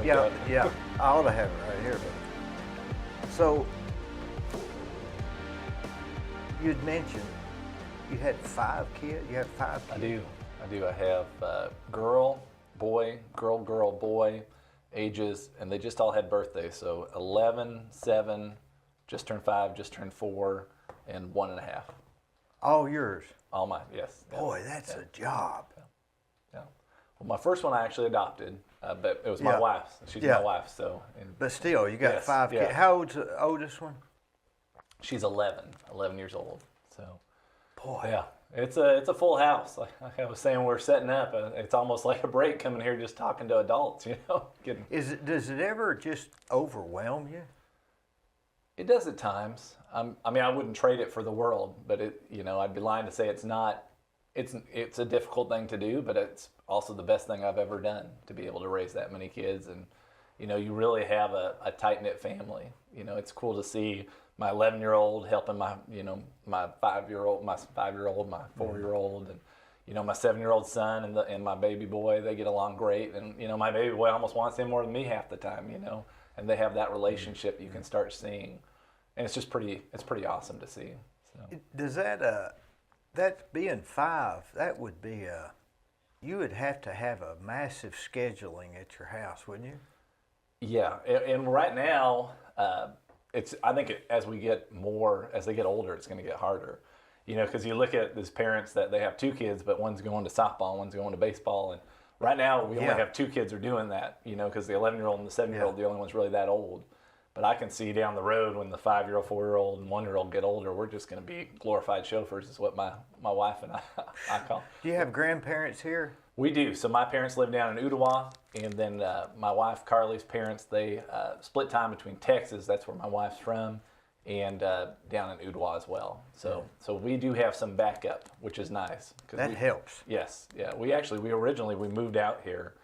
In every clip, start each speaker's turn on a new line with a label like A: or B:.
A: Yeah. I ought to have it right here. But so you'd mentioned you had 5 kids. You have 5 kids.
B: I do. I have girl, boy, girl, boy, ages, and they just all had birthdays. So 11, 7, just turned 5, just turned 4, and 1.5.
A: All yours.
B: All mine, yes.
A: Boy, that's a job.
B: Yeah. Well, my first one I actually adopted, but it was my wife's. She's my wife, so.
A: But still, you got 5 kids.
B: Yeah.
A: How old's the oldest one?
B: She's 11 years old. So.
A: Boy.
B: Yeah. It's a full house. Like I was saying, we're setting up. It's almost like a break coming here just talking to adults,
A: Does it ever just overwhelm you?
B: It does at times. I mean, I wouldn't trade it for the world, but I'd be lying to say it's not. It's a difficult thing to do, but it's also the best thing I've ever done to be able to raise that many kids. And, you really have a tight-knit family. It's cool to see my 11-year-old helping my 5-year-old, my 5-year-old, my 4-year-old, and, my 7-year-old son and my baby boy, they get along great. And, my baby boy almost wants him more than me half the time, and they have that relationship you can start seeing. And it's just pretty awesome to see. So.
A: Does that being 5, that would be you would have to have a massive scheduling at your house, wouldn't you?
B: Yeah, and right now, I think as they get older, it's going to get harder. Because you look at these parents that they have 2 kids, but one's going to softball, one's going to baseball, and right now we only have 2 kids are doing that. Because the 11-year-old and the 7-year-old, the only ones really that old. But I can see down the road when the 5-year-old, 4-year-old, and 1-year-old get older, we're just going to be glorified chauffeurs, is what my wife and I call.
A: Do you have grandparents here?
B: We do. So my parents live down in Ottawa, and then my wife Carly's parents, they split time between Texas, that's where my wife's from, and down in Ottawa as well. So we do have some backup, which is nice.
A: That helps.
B: Yes, yeah. We originally moved out here,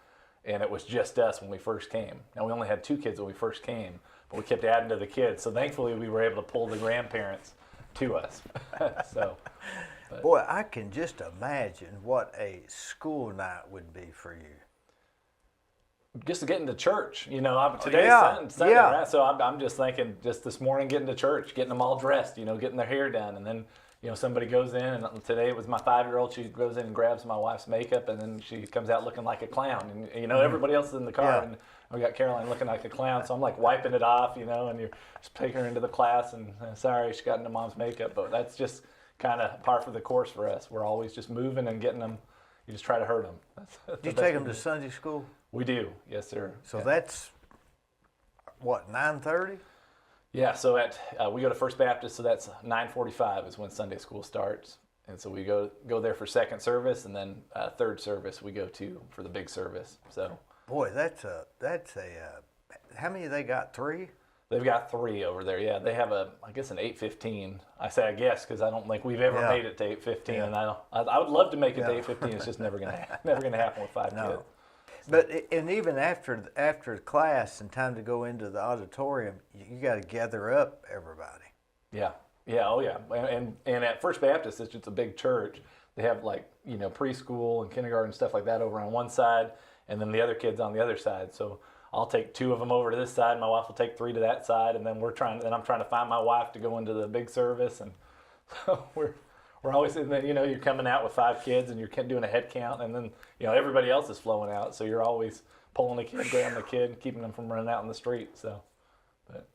B: and it was just us when we first came. Now we only had 2 kids when we first came, but we kept adding to the kids. So thankfully we were able to pull the grandparents to us.
A: Boy, I can just imagine what a school night would be for you.
B: Just getting to church, today's Sunday,
A: yeah.
B: Right? So I'm just thinking, just this morning getting to church, getting them all dressed, getting their hair done, and then somebody goes in, and today it was my 5-year-old. She goes in and grabs my wife's makeup, and then she comes out looking like a clown, and everybody else is in the car, and we got Caroline looking like a clown, so I'm like wiping it off, and you're just taking her into the class, and sorry she got into mom's makeup, but that's just kind of par for the course for us. We're always just moving and getting them. You just try to hurt them.
A: Do you take them to Sunday school?
B: We do, yes, sir.
A: So that's, what, 9:30?
B: Yeah, so we go to First Baptist, so that's 9:45 is when Sunday school starts. And so we go there for second service, and then third service we go to for the big service. So.
A: Boy, that's a how many they got, 3?
B: They've got 3 over there. Yeah, they have I guess an 8:15. I say I guess because I don't think we've ever made it to 8:15, and I would love to make it to 8:15. It's just never gonna happen with 5 kids.
A: But even after class and time to go into the auditorium, you got to gather up everybody.
B: Yeah. Oh yeah. And at First Baptist, it's just a big church. They have preschool and kindergarten stuff like that over on one side, and then the other kids on the other side. So I'll take 2 of them over to this side, my wife will take 3 to that side, and then I'm trying to find my wife to go into the big service, and so we're always, and then you're coming out with 5 kids, and you're doing a head count, and then everybody else is flowing out, so you're always pulling the kid, grabbing the kid, keeping them from running out in the street. So, but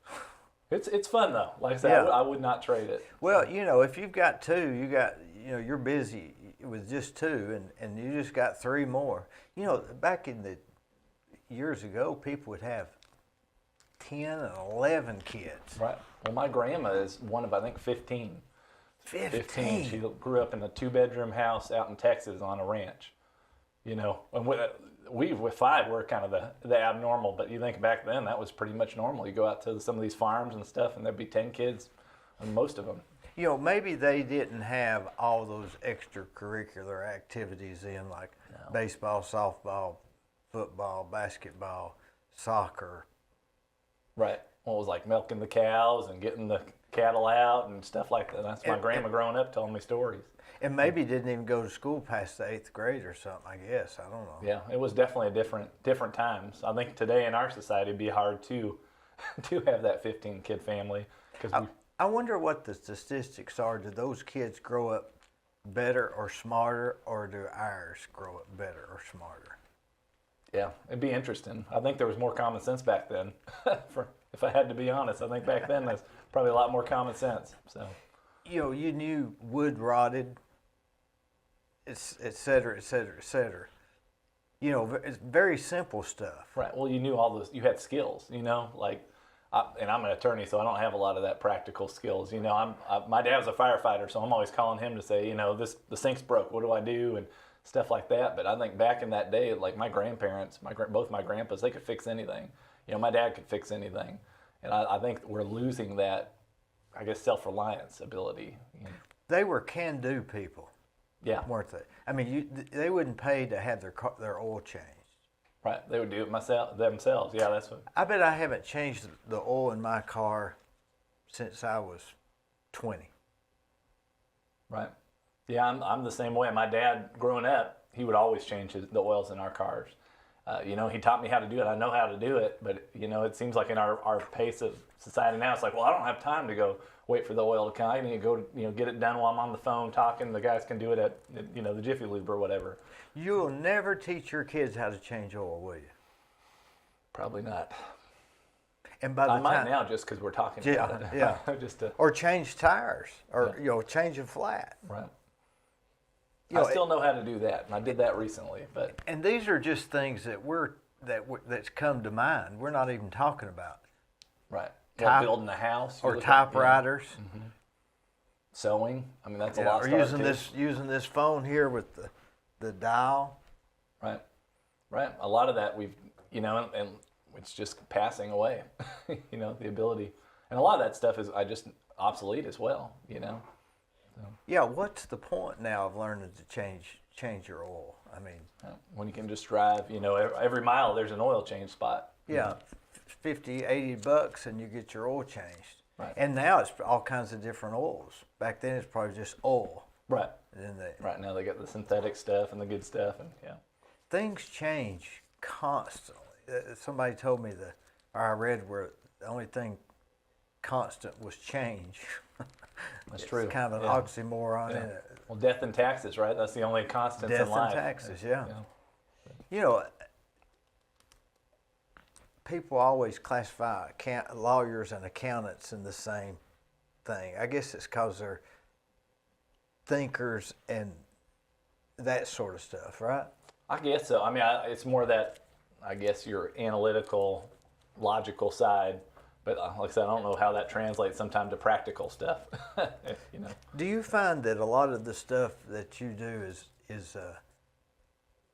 B: it's fun though. Like I said, I would not trade it.
A: Well, if you've got 2, you're busy with just 2, and you just got 3 more. Back in the years ago, people would have 10 and 11 kids.
B: Right. Well, my grandma is one of, I think, 15.
A: 15.
B: She grew up in a 2-bedroom house out in Texas on a ranch. And with 5, we're kind of the abnormal, but you think back then that was pretty much normal. You go out to some of these farms and stuff, and there'd be 10 kids, and most of them.
A: Maybe they didn't have all those extracurricular activities in, like baseball, softball, football, basketball, soccer.
B: Right. Well, it was like milking the cows and getting the cattle out and stuff like that. That's my grandma growing up telling me stories.
A: And maybe didn't even go to school past the 8th grade or something, I guess. I don't know.
B: Yeah, it was definitely a different times. I think today in our society it'd be hard to have that 15-kid family.
A: I wonder what the statistics are. Do those kids grow up better or smarter, or do ours grow up better or smarter?
B: Yeah, it'd be interesting. I think there was more common sense back then. If I had to be honest, I think back then there's probably a lot more common sense. So,
A: you knew wood rotted, et cetera, et cetera, et cetera. It's very simple stuff.
B: Right. Well, you knew all those. You had skills. And I'm an attorney, so I don't have a lot of that practical skills. My dad was a firefighter, so I'm always calling him to say, the sink's broke. What do I do? And stuff like that. But I think back in that day, like my grandparents, both my grandpas, they could fix anything. My dad could fix anything, and I think we're losing that, I guess, self-reliance ability.
A: They were can-do people.
B: Yeah.
A: Weren't they? I mean, they wouldn't pay to have their oil changed.
B: Right, they would do it themselves. Yeah, that's what.
A: I bet I haven't changed the oil in my car since I was 20.
B: Right. Yeah, I'm the same way. My dad, growing up, he would always change the oils in our cars. He taught me how to do it. I know how to do it, but it seems like in our pace of society now, it's like, well, I don't have time to go wait for the oil to come. I need to go, get it done while I'm on the phone talking. The guys can do it at, the Jiffy Lube or whatever.
A: You'll never teach your kids how to change oil, will you?
B: Probably not.
A: And by the
B: I might now, just because we're talking about it.
A: Yeah. Or change tires, or change a flat.
B: Right. I still know how to do that, and I did that recently. But
A: and these are just things that's come to mind. We're not even talking about.
B: Right. Building a house
A: or typewriters.
B: Mm-hmm. Sewing. I mean, that's a lot.
A: Or using this phone here with the dial.
B: Right. Right. A lot of that we've and it's just passing away. The ability, and a lot of that stuff is just obsolete as well. So.
A: Yeah, what's the point now of learning to change your oil? I mean,
B: when you can just drive, every mile there's an oil change spot.
A: Yeah, $50-$80 and you get your oil changed.
B: Right.
A: And now it's all kinds of different oils. Back then it's probably just oil.
B: Right.
A: And then
B: right now they got the synthetic stuff and the good stuff, and
A: things change constantly. Somebody told me I read where the only thing constant was change.
B: That's true.
A: It's kind of an oxymoron in it.
B: Well, death and taxes, right? That's the only constants in life.
A: Death and taxes, yeah. People always classify lawyers and accountants in the same thing. I guess it's because they're thinkers and that sort of stuff, right?
B: I guess so. I mean, it's more that, I guess, your analytical, logical side. But like I said, I don't know how that translates sometimes to practical stuff.
A: Do you find that a lot of the stuff that you do is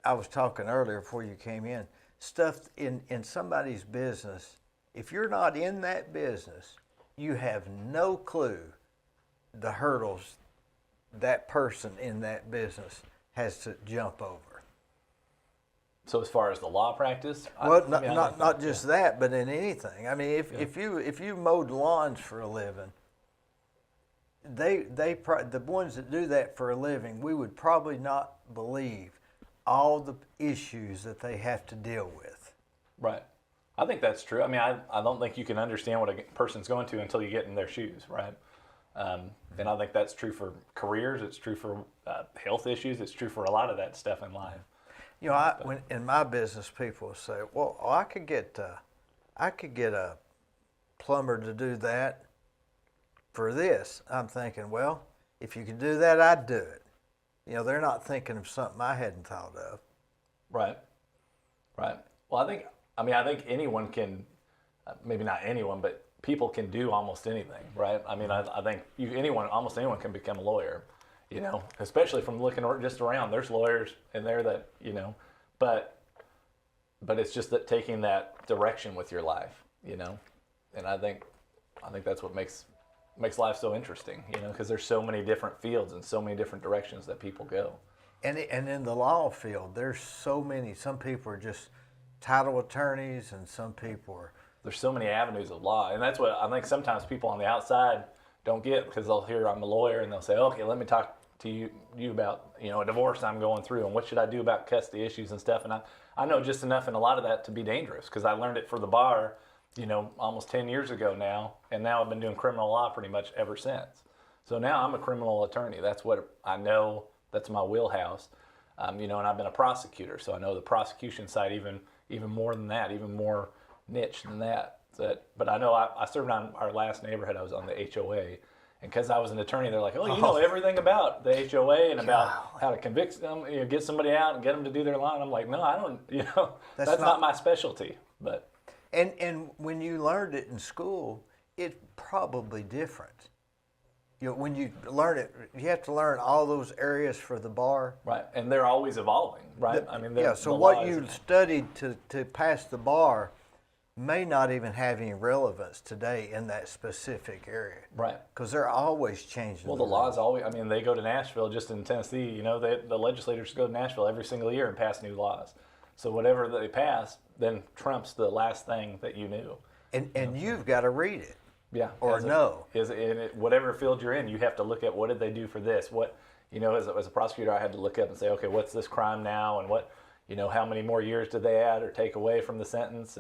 A: I was talking earlier before you came in, stuff in somebody's business, if you're not in that business, you have no clue the hurdles that person in that business has to jump over.
B: So as far as the law practice,
A: not just that, but in anything. I mean, if you mowed lawns for a living, the ones that do that for a living, we would probably not believe all the issues that they have to deal with.
B: Right. I think that's true. I mean, I don't think you can understand what a person's going to until you get in their shoes, right? And I think that's true for careers. It's true for health issues. It's true for a lot of that stuff in life.
A: When in my business, people say, "Well, I could get a plumber to do that for this." I'm thinking, well, if you could do that, I'd do it. They're not thinking of something I hadn't thought of.
B: Right. Right. Well, I think anyone can, maybe not anyone, but people can do almost anything, right? I mean, I think almost anyone can become a lawyer. Especially from looking just around. There's lawyers in there that, but it's just that taking that direction with your life, and I think that's what makes life so interesting, because there's so many different fields and so many different directions that people go.
A: And in the law field, there's so many. Some people are just title attorneys, and some people are.
B: There's so many avenues of law, and that's what I think. Sometimes people on the outside don't get, because they'll hear I'm a lawyer and they'll say, okay, let me talk to you about, a divorce I'm going through and what should I do about custody issues and stuff. And I know just enough in a lot of that to be dangerous, because I learned it for the bar, almost 10 years ago now. And now I've been doing criminal law pretty much ever since. So now I'm a criminal attorney. That's what I know. That's my wheelhouse. And I've been a prosecutor, so I know the prosecution side even more than that, even more niche than that. But I know I served on our last neighborhood. I was on the HOA, and because I was an attorney, they're like, "Oh, you know everything about the HOA and about how to convict them, get somebody out and get them to do their line." I'm like, "No, I don't. That's not my specialty." But
A: and when you learned it in school, it's probably different. When you learn it, you have to learn all those areas for the bar.
B: Right, and they're always evolving, right?
A: So what you studied to pass the bar may not even have any relevance today in that specific area.
B: Right.
A: Because they're always changing.
B: Well, the laws always, they go to Nashville, just in Tennessee, the legislators go to Nashville every single year and pass new laws. So whatever they pass then trumps the last thing that you knew.
A: And you've got to read it.
B: Yeah.
A: Or know.
B: Whatever field you're in, you have to look at what did they do for this. What, as a prosecutor, I had to look up and say, okay, what's this crime now, and what, how many more years did they add or take away from the sentence,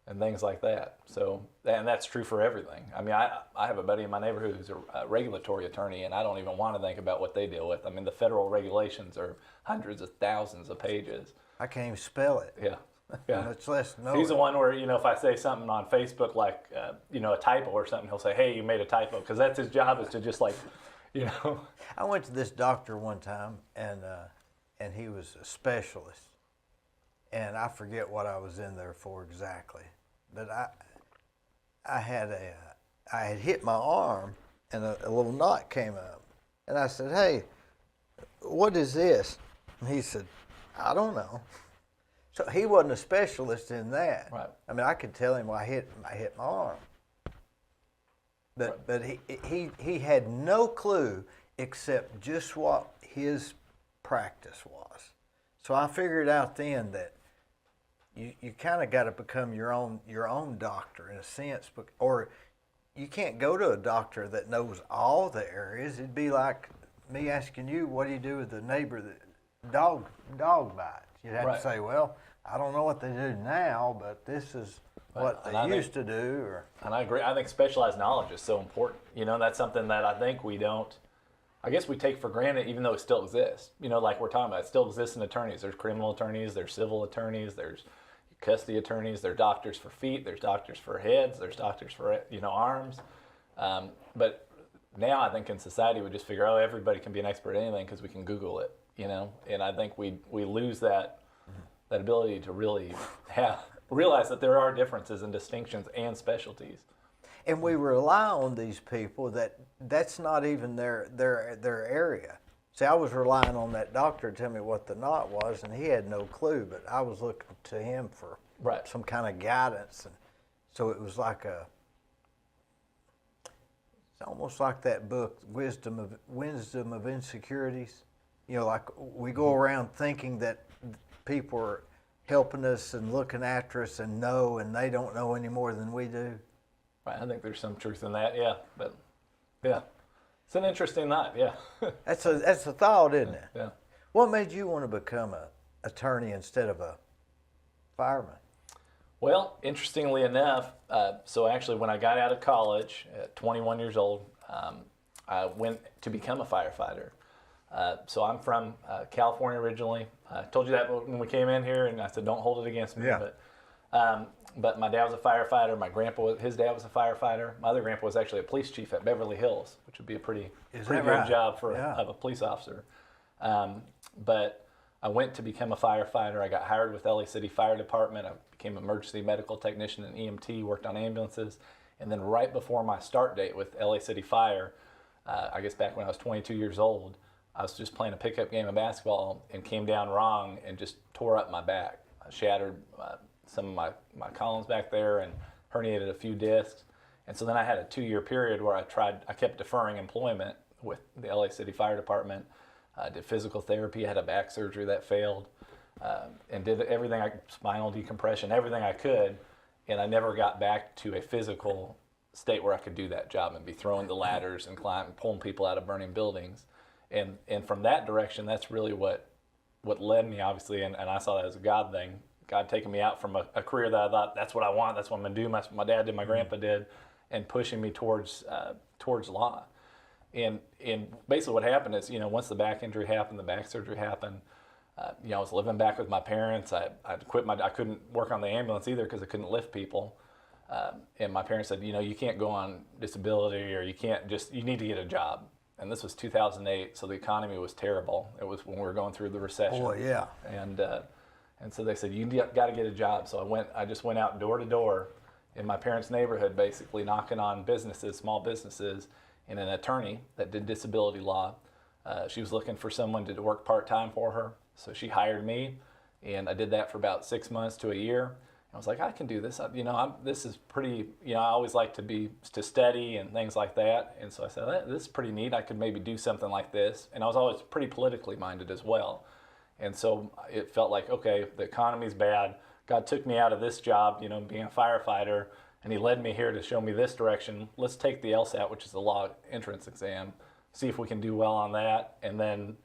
B: and things like that. So, and that's true for everything. I have a buddy in my neighborhood who's a regulatory attorney, and I don't even want to think about what they deal with. The federal regulations are hundreds of thousands of pages.
A: I can't even spell it.
B: Yeah. Yeah.
A: Much less know
B: He's
A: it.
B: the one where, if I say something on Facebook, like, a typo or something, he'll say, hey, you made a typo, because that's his job, is to just
A: I went to this doctor one time, and he was a specialist, and I forget what I was in there for exactly, but I had hit my arm, and a little knot came up, and I said, hey, what is this? And he said, I don't know. So he wasn't a specialist in that.
B: Right.
A: I could tell him I hit my arm, but he had no clue except just what his practice was. So I figured out then that you kind of got to become your own doctor in a sense, or you can't go to a doctor that knows all the areas. It'd be like me asking you, what do you do with the neighbor that dog bites? You'd have
B: Right.
A: to say, well, I don't know what they do now, but this is what they used to do.
B: And I agree. I think specialized knowledge is so important. That's something that I think we take for granted, even though it still exists. Like we're talking about, it still exists in attorneys. There's criminal attorneys, there's civil attorneys, there's custody attorneys, there's doctors for feet, there's doctors for heads, there's doctors for, arms. But now I think in society we just figure, everybody can be an expert at anything because we can Google it, And I think we lose that ability to really realize that there are differences and distinctions and specialties.
A: And we rely on these people that's not even their area. See, I was relying on that doctor to tell me what the knot was, and he had no clue, but I was looking to him for some kind of guidance. And so it was like it's almost like that book, Wisdom of Insecurities. Like we go around thinking that people are helping us and looking after us and they don't know any more than we do.
B: Right, I think there's some truth in that, yeah. But yeah, it's an interesting thought, yeah.
A: That's a thought, isn't it?
B: Yeah.
A: What made you want to become an attorney instead of a fireman?
B: Well, interestingly enough, so actually when I got out of college at 21 years old, I went to become a firefighter. So I'm from California originally. I told you that when we came in here, and I said, don't hold it against me.
A: Yeah.
B: But my dad was a firefighter. My grandpa, his dad was a firefighter. My other grandpa was actually a police chief at Beverly Hills, which would be a pretty good job of a police officer. But I went to become a firefighter. I got hired with LA City Fire Department. I became an emergency medical technician and EMT, worked on ambulances. And then right before my start date with LA City Fire, I guess back when I was 22 years old, I was just playing a pickup game of basketball and came down wrong and just tore up my back. I shattered some of my columns back there and herniated a few discs. And so then I had a 2-year period where I kept deferring employment with the LA City Fire Department. I did physical therapy, had a back surgery that failed, and did everything, spinal decompression, everything I could. And I never got back to a physical state where I could do that job and be throwing the ladders and climbing, pulling people out of burning buildings. And from that direction, that's really what led me, obviously, and I saw that as a God thing. God taking me out from a career that I thought, that's what I want, that's what I'm going to do. My dad did, my grandpa did, and pushing me towards law. And basically what happened is, once the back injury happened, the back surgery happened, I was living back with my parents. I quit I couldn't work on the ambulance either because I couldn't lift people. And my parents said, you can't go on disability, or you need to get a job. And this was 2008, so the economy was terrible. It was when we were going through the recession.
A: Oh, yeah.
B: And so they said, you got to get a job. So I just went out door to door in my parents' neighborhood, basically knocking on businesses, small businesses, and an attorney that did disability law. She was looking for someone to work part-time for her. So she hired me, and I did that for about 6 months to a year. I was like, I can do this. This is pretty, I always like to study and things like that. And so I said, this is pretty neat. I could maybe do something like this. And I was always pretty politically minded as well. And so it felt like, okay, the economy's bad. God took me out of this job, being a firefighter, and he led me here to show me this direction. Let's take the LSAT, which is the law entrance exam, see if we can do well on that, and then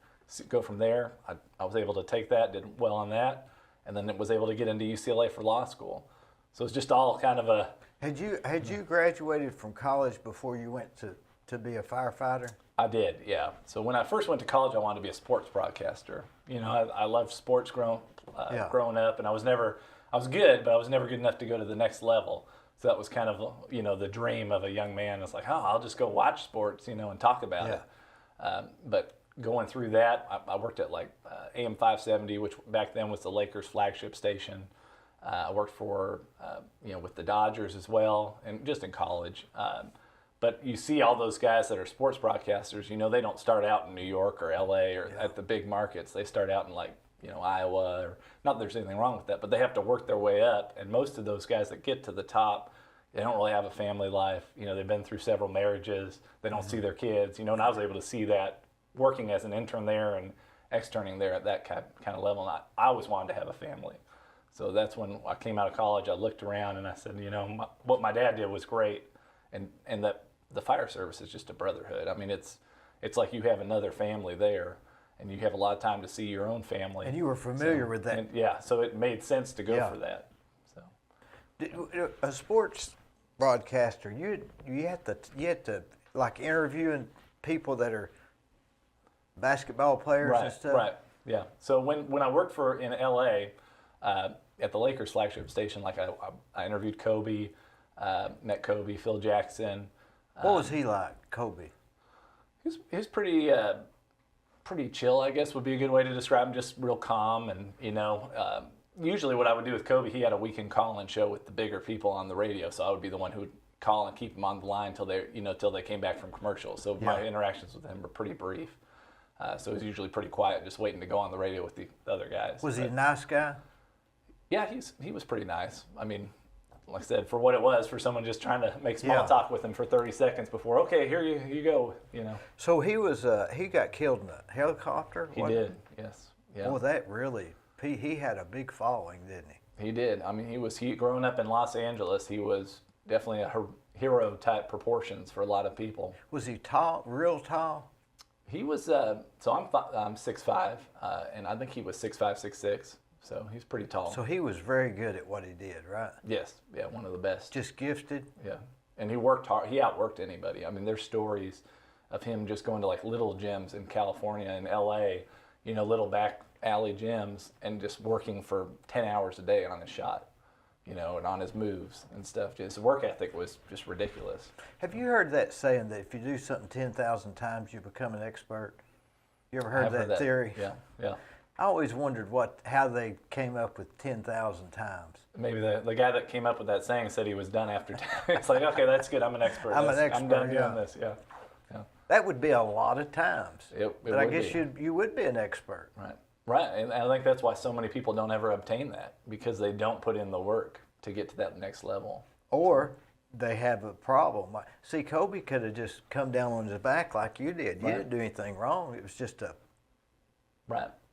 B: go from there. I was able to take that, did well on that, and then was able to get into UCLA for law school. So it's just all kind of a...
A: Had you graduated from college before you went to be a firefighter?
B: I did, yeah. So when I first went to college, I wanted to be a sports broadcaster. I loved sports growing up, and I was good, but I was never good enough to go to the next level. So that was kind of, the dream of a young man. It's like, I'll just go watch sports, and talk about it. But going through that, I worked at AM 570, which back then was the Lakers flagship station. I worked for, with the Dodgers as well, and just in college. But you see all those guys that are sports broadcasters, they don't start out in New York or LA or at the big markets. They start out in Iowa, or not that there's anything wrong with that, but they have to work their way up. And most of those guys that get to the top, they don't really have a family life. They've been through several marriages. They don't see their kids, and I was able to see that working as an intern there and externing there at that kind of level. And I always wanted to have a family. So that's when I came out of college. I looked around and I said, what my dad did was great. And that the fire service is just a brotherhood. I mean, it's like you have another family there, and you have a lot of time to see your own family. And
A: you were familiar with that.
B: So it made sense to go for that. So
A: a sports broadcaster, you have to interviewing people that are basketball players and stuff.
B: Right. Yeah. So when I worked in LA at the Lakers flagship station, I interviewed Kobe, met Kobe, Phil Jackson.
A: What was he like, Kobe?
B: He was pretty chill, I guess would be a good way to describe him. Just real calm, and usually what I would do with Kobe, he had a weekend call-in show with the bigger people on the radio, so I would be the one who would call and keep them on the line till they came back from commercials. So my interactions with him were pretty brief. So he was usually pretty quiet, just waiting to go on the radio with the other guys.
A: Was he a nice guy?
B: Yeah, he was pretty nice. I mean, like I said, for what it was, for someone just trying to make small talk with him for 30 seconds before, okay, here you go,
A: So he got killed in a helicopter?
B: He did, yes. Yeah.
A: Well, that really, he had a big following, didn't he?
B: He did. I mean, he growing up in Los Angeles, he was definitely a hero type proportions for a lot of people.
A: Was he tall, real tall?
B: He was, so I'm 6'5", and I think he was 6'5", 6'6", so he's pretty tall.
A: So he was very good at what he did, right?
B: Yes, yeah, one of the best.
A: Just gifted?
B: Yeah, and he worked hard. He outworked anybody. I mean, there's stories of him just going to little gyms in California and LA, little back alley gyms, and just working for 10 hours a day on his shot. And on his moves and stuff. His work ethic was just ridiculous.
A: Have you heard that saying that if you do something 10,000 times, you become an expert? You ever heard that theory?
B: Yeah.
A: I always wondered how they came up with 10,000 times.
B: Maybe the guy that came up with that saying said he was done after 10. It's like, okay, that's good. I'm an expert. I'm done doing this. Yeah.
A: That would be a lot of times.
B: But
A: I guess you would be an expert.
B: Right, and I think that's why so many people don't ever obtain that, because they don't put in the work to get to that next level.
A: Or they have a problem. See, Kobe could have just come down on his back like you did. You didn't do anything wrong. It was just a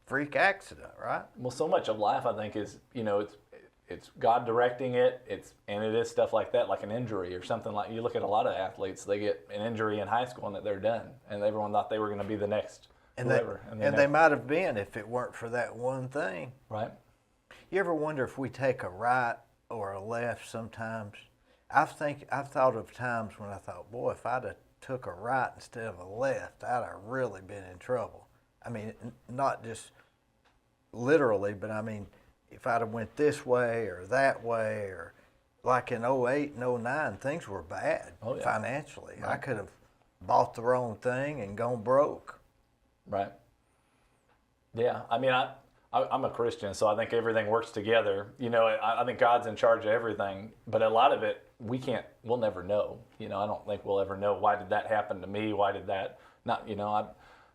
A: freak accident, right?
B: Well, so much of life, I think, is, it's God directing it. And it is stuff like that, like an injury or something. Like you look at a lot of athletes, they get an injury in high school and that they're done, and everyone thought they were going to be the next whoever.
A: And they might have been if it weren't for that one thing.
B: Right.
A: You ever wonder if we take a right or a left sometimes? I've thought of times when I thought, boy, if I'd have took a right instead of a left, I'd have really been in trouble. I mean, not just literally, but I mean, if I'd have went this way or that way, or like in 08 and 09, things were bad financially. Right. I could have bought the wrong thing and gone broke.
B: Right. Yeah. I mean, I'm a Christian, so I think everything works together. You know, I think God's in charge of everything, but a lot of it we'll never know. You know, I don't think we'll ever know, why did that happen to me? Why did that not, you know,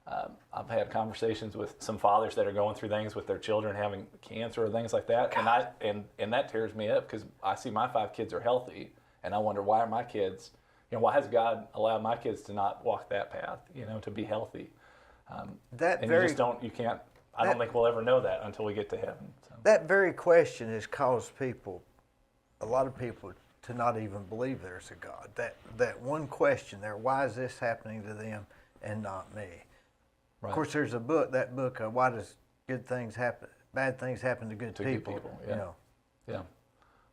B: I've had conversations with some fathers that are going through things with their children having cancer or things like that. God. And that tears me up, because I see my 5 kids are healthy, and I wonder, why are my kids, you know, why has God allowed my kids to not walk that path, you know, to be healthy? I don't think we'll ever know that until we get to heaven. So.
A: That very question has caused a lot of people, to not even believe there's a God. That one question there, why is this happening to them and not me? Right. Of course, there's that book, Why Does Bad Things Happen to Good People?
B: Yeah.
A: You know.
B: Yeah.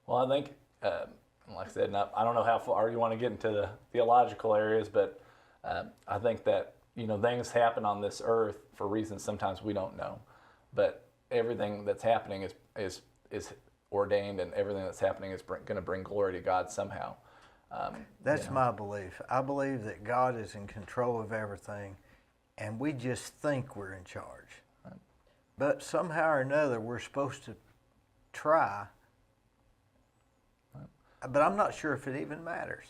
B: Well, I think, like I said, I don't know how far you want to get into the theological areas, but I think that, you know, things happen on this earth for reasons sometimes we don't know, but everything that's happening is ordained, and everything that's happening is going to bring glory to God somehow.
A: That's my belief. I believe that God is in control of everything, and we just think we're in charge. Right. But somehow or another, we're supposed to try. Right. But I'm not sure if it even matters.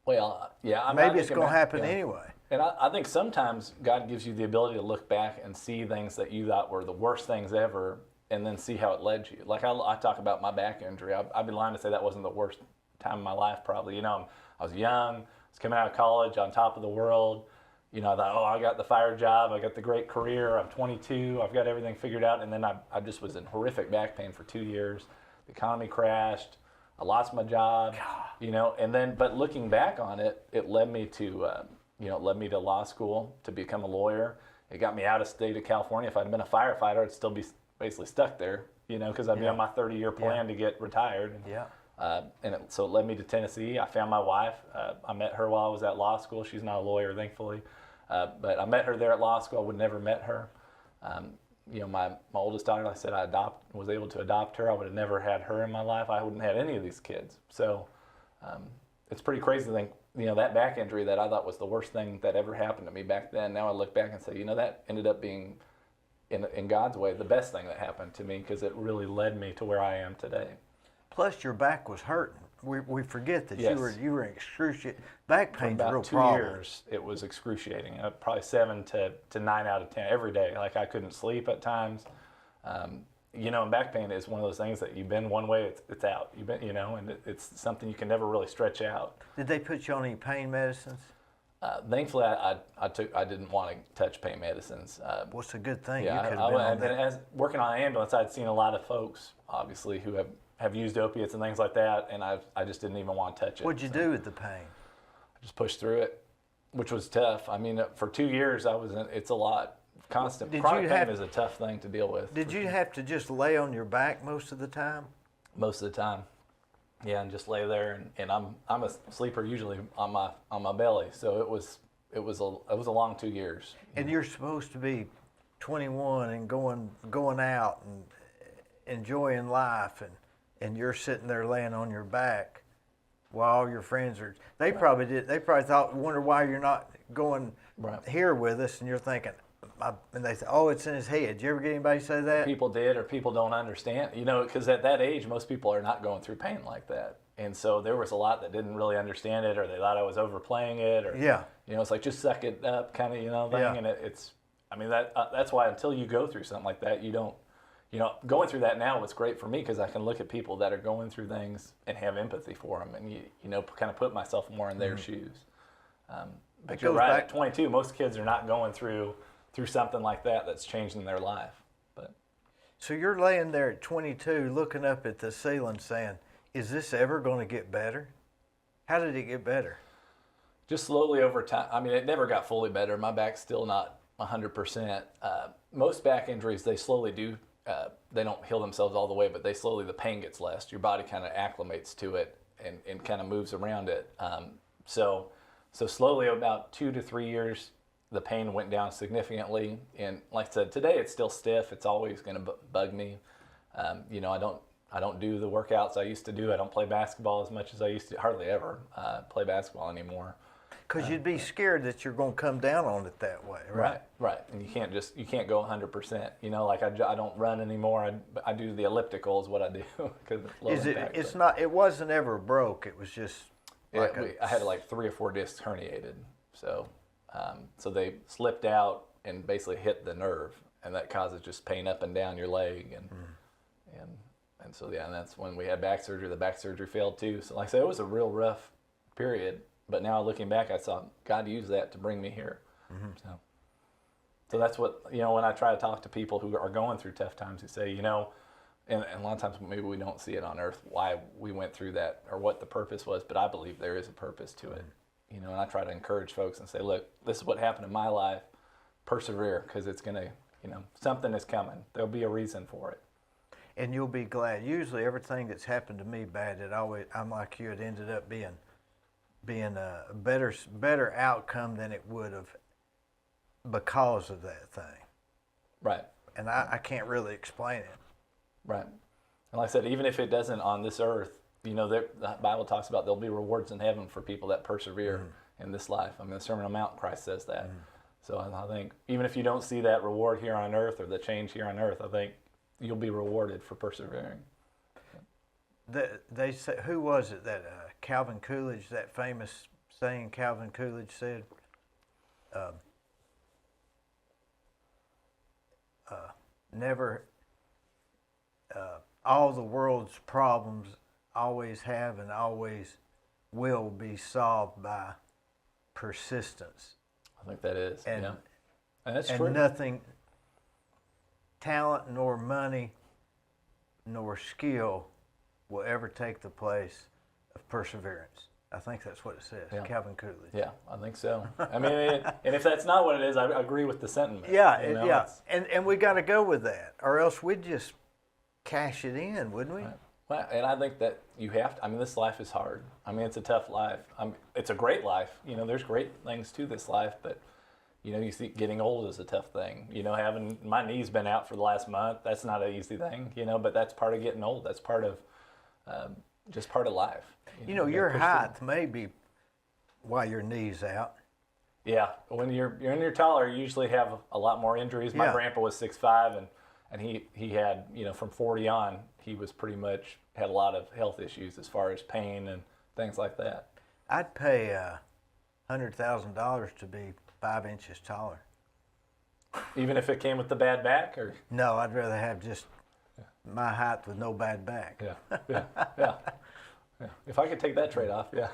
B: Well, yeah.
A: Maybe it's going to happen anyway.
B: And I think sometimes God gives you the ability to look back and see things that you thought were the worst things ever, and then see how it led you. Like I talk about my back injury. I'd be lying to say that wasn't the worst time of my life, probably. You know, I was young, I was coming out of college, on top of the world. You know, I thought, I got the fire job, I got the great career, I'm 22, I've got everything figured out. And then I just was in horrific back pain for 2 years. The economy crashed. I lost my job. God. You know, and then, but looking back on it, it led me to, law school to become a lawyer. It got me out of state of California. If I'd been a firefighter, I'd still be basically stuck there, you know, because I'd be on my 30-year plan to get retired. And, so it led me to Tennessee. I found my wife. I met her while I was at law school. She's not a lawyer, thankfully. But I met her there at law school. I would never met her. You know, my oldest daughter, like I said, was able to adopt her. I would have never had her in my life. I wouldn't have had any of these kids. So it's pretty crazy to think, you know, that back injury that I thought was the worst thing that ever happened to me back then. Now I look back and say, you know, that ended up being, in God's way, the best thing that happened to me, because it really led me to where I am today.
A: Plus, your back was hurting. We forget that you were in excruciating back pain.
B: For about 2
A: problem.
B: years, it was excruciating. Probably 7 to 9 out of 10 every day. Like I couldn't sleep at times. You know, and back pain is one of those things that you bend one way, it's out. You know, and it's something you can never really stretch out.
A: Did they put you on any pain medicines?
B: Thankfully, I didn't want to touch pain medicines.
A: Well, it's a good thing.
B: Yeah,
A: you could have been on that.
B: And as working on an ambulance, I'd seen a lot of folks, obviously, who have used opiates and things like that, and I just didn't even want to touch it.
A: What'd you do with the pain?
B: I just pushed through it, which was tough. I mean, for 2 years, it's a lot. Constant. Chronic pain is a tough thing to deal with.
A: Did you have to just lay on your back most of the time?
B: Most of the time. Yeah, and just lay there, and I'm a sleeper usually on my belly. So it was a long 2 years.
A: And you're supposed to be 21 and going out and enjoying life, and you're sitting there laying on your back while all your friends are. They probably wonder why you're not going here with us, and you're thinking. And they say, "Oh, it's in his head." Did you ever get anybody say that?
B: People did, or people don't understand. You know, because at that age, most people are not going through pain like that, and so there was a lot that didn't really understand it, or they thought I was overplaying it, or you know, it's like just suck it up, kind of, you know, thing. And it's, I mean, that's why until you go through something like that, you don't, you know, going through that now, what's great for me because I can look at people that are going through things and have empathy for them, and you know, kind of put myself more in their shoes. But you're right. At 22, most kids are not going through something like that that's changing their life. But
A: So you're laying there at 22 looking up at the ceiling saying, is this ever going to get better? How did it get better?
B: Just slowly over time. I mean, it never got fully better. My back's still not 100%. Most back injuries, they slowly do. They don't heal themselves all the way, but the pain gets less. Your body kind of acclimates to it and kind of moves around it. So slowly, about 2 to 3 years, the pain went down significantly. And like I said, today it's still stiff. It's always going to bug me. I don't do the workouts I used to do. I don't play basketball as much as I used to. Hardly ever play basketball anymore.
A: Because you'd be scared that you're going to come down on it that way, right?
B: Right. And you can't go 100%. Like I don't run anymore. I do the elliptical is what I do.
A: It wasn't ever broke. It was just
B: I had like 3 or 4 discs herniated. So they slipped out and basically hit the nerve, and that causes just pain up and down your leg. And so, and that's when we had back surgery. The back surgery failed too. So like I said, it was a real rough period. But now looking back, I saw God use that to bring me here. Mm-hmm. So that's what, when I try to talk to people who are going through tough times, who say, and a lot of times maybe we don't see it on earth, why we went through that or what the purpose was, but I believe there is a purpose to it. And I try to encourage folks and say, look, this is what happened in my life. Persevere, because it's going to, something is coming. There'll be a reason for it.
A: And you'll be glad. Usually everything that's happened to me bad, I'm like you, it ended up being a better outcome than it would have because of that thing.
B: Right.
A: And I can't really explain it.
B: Right. And like I said, even if it doesn't on this earth, the Bible talks about there'll be rewards in heaven for people that persevere in this life. I mean, the Sermon on the Mount, Christ says that. So I think even if you don't see that reward here on earth or the change here on earth, I think you'll be rewarded for persevering.
A: They say, who was it that Calvin Coolidge, that famous saying Calvin Coolidge said, never, all the world's problems always have and always will be solved by persistence.
B: I think that is,
A: and
B: that's
A: and
B: true.
A: Nothing, talent nor money nor skill will ever take the place of perseverance. I think that's what it says, Calvin Coolidge.
B: Yeah, I think so. I mean, and if that's not what it is, I agree with the sentiment.
A: Yeah, and we got to go with that, or else we'd just cash it in, wouldn't we?
B: Right. Well, and I think that you have to. I mean, this life is hard. I mean, it's a tough life. It's a great life. There's great things to this life, but you see, getting old is a tough thing. Having my knee's been out for the last month, that's not an easy thing. But that's part of getting old. That's part of just part of life.
A: Your height may be why your knee's out.
B: Yeah, when you're taller, you usually have a lot more injuries. My grandpa was 6'5", and he had, from 40 on, he was pretty much had a lot of health issues as far as pain and things like that.
A: I'd pay $100,000 to be 5 inches taller.
B: Even if it came with the bad back, or
A: no, I'd rather have just my height with no bad back.
B: Yeah. If I could take that trade off, yeah.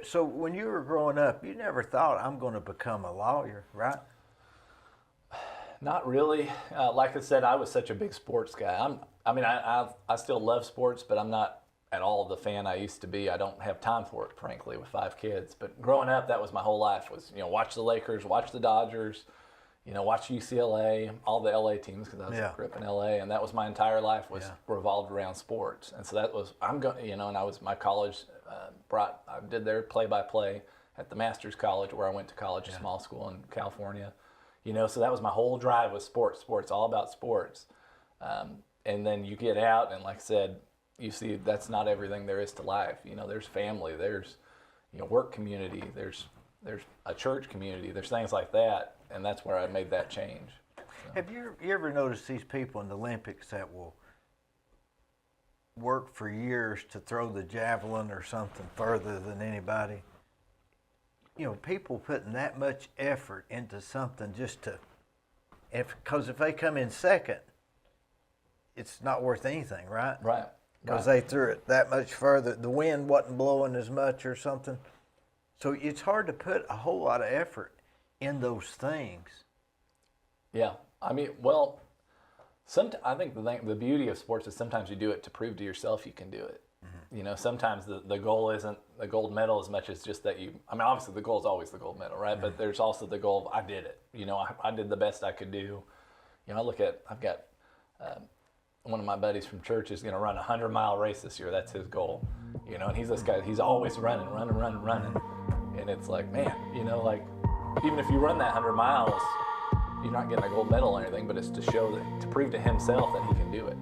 A: So when you were growing up, you never thought I'm going to become a lawyer, right?
B: Not really. Like I said, I was such a big sports guy. I still love sports, but I'm not at all the fan I used to be. I don't have time for it, frankly, with 5 kids. But growing up, that was my whole life, was, watch the Lakers, watch the Dodgers, watch UCLA, all the LA teams, because I grew up in LA, and that was my entire life revolved around sports. And so that was, and I was, my college I did their play-by-play at the Master's College, where I went to college, a small school in California. So that was my whole drive, was sports, all about sports. And then you get out, and like I said, you see that's not everything there is to life. There's family, there's work community, there's a church community, there's things like that, and that's where I made that change. So.
A: Have you ever noticed these people in the Olympics that will work for years to throw the javelin or something further than anybody? People putting that much effort into something just to, because if they come in second, it's not worth anything, right?
B: Right.
A: Because they threw it that much further. The wind wasn't blowing as much or something. So it's hard to put a whole lot of effort in those things.
B: Yeah. I think the beauty of sports is sometimes you do it to prove to yourself you can do it. You know, sometimes the goal isn't the gold medal as much as just that I mean, obviously the goal is always the gold medal, right? But there's also the goal of I did it. You know, I did the best I could do. You know, I've got one of my buddies from church is going to run a 100-mile race this year. That's his goal. You know, and he's this guy, he's always running. And it's like, man, you know, like, even if you run that 100 miles, you're not getting a gold medal or anything, but it's to show that, to prove to himself that he can do it.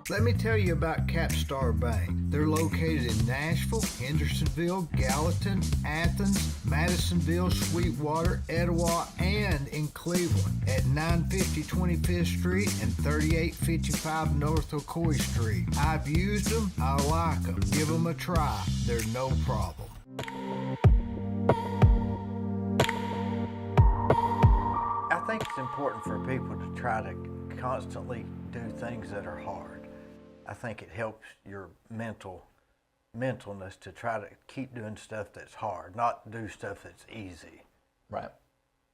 C: Let me tell you about Capstar Bank. They're located in Nashville, Hendersonville, Gallatin, Athens, Madisonville, Sweetwater, Etowah, and in Cleveland at 950 25th Street and 3855 North Ocoee Street. I've used them. I like them. Give them a try. They're no problem.
A: I think it's important for people to try to constantly do things that are hard. I think it helps your mentalness to try to keep doing stuff that's hard, not do stuff that's easy.
B: Right.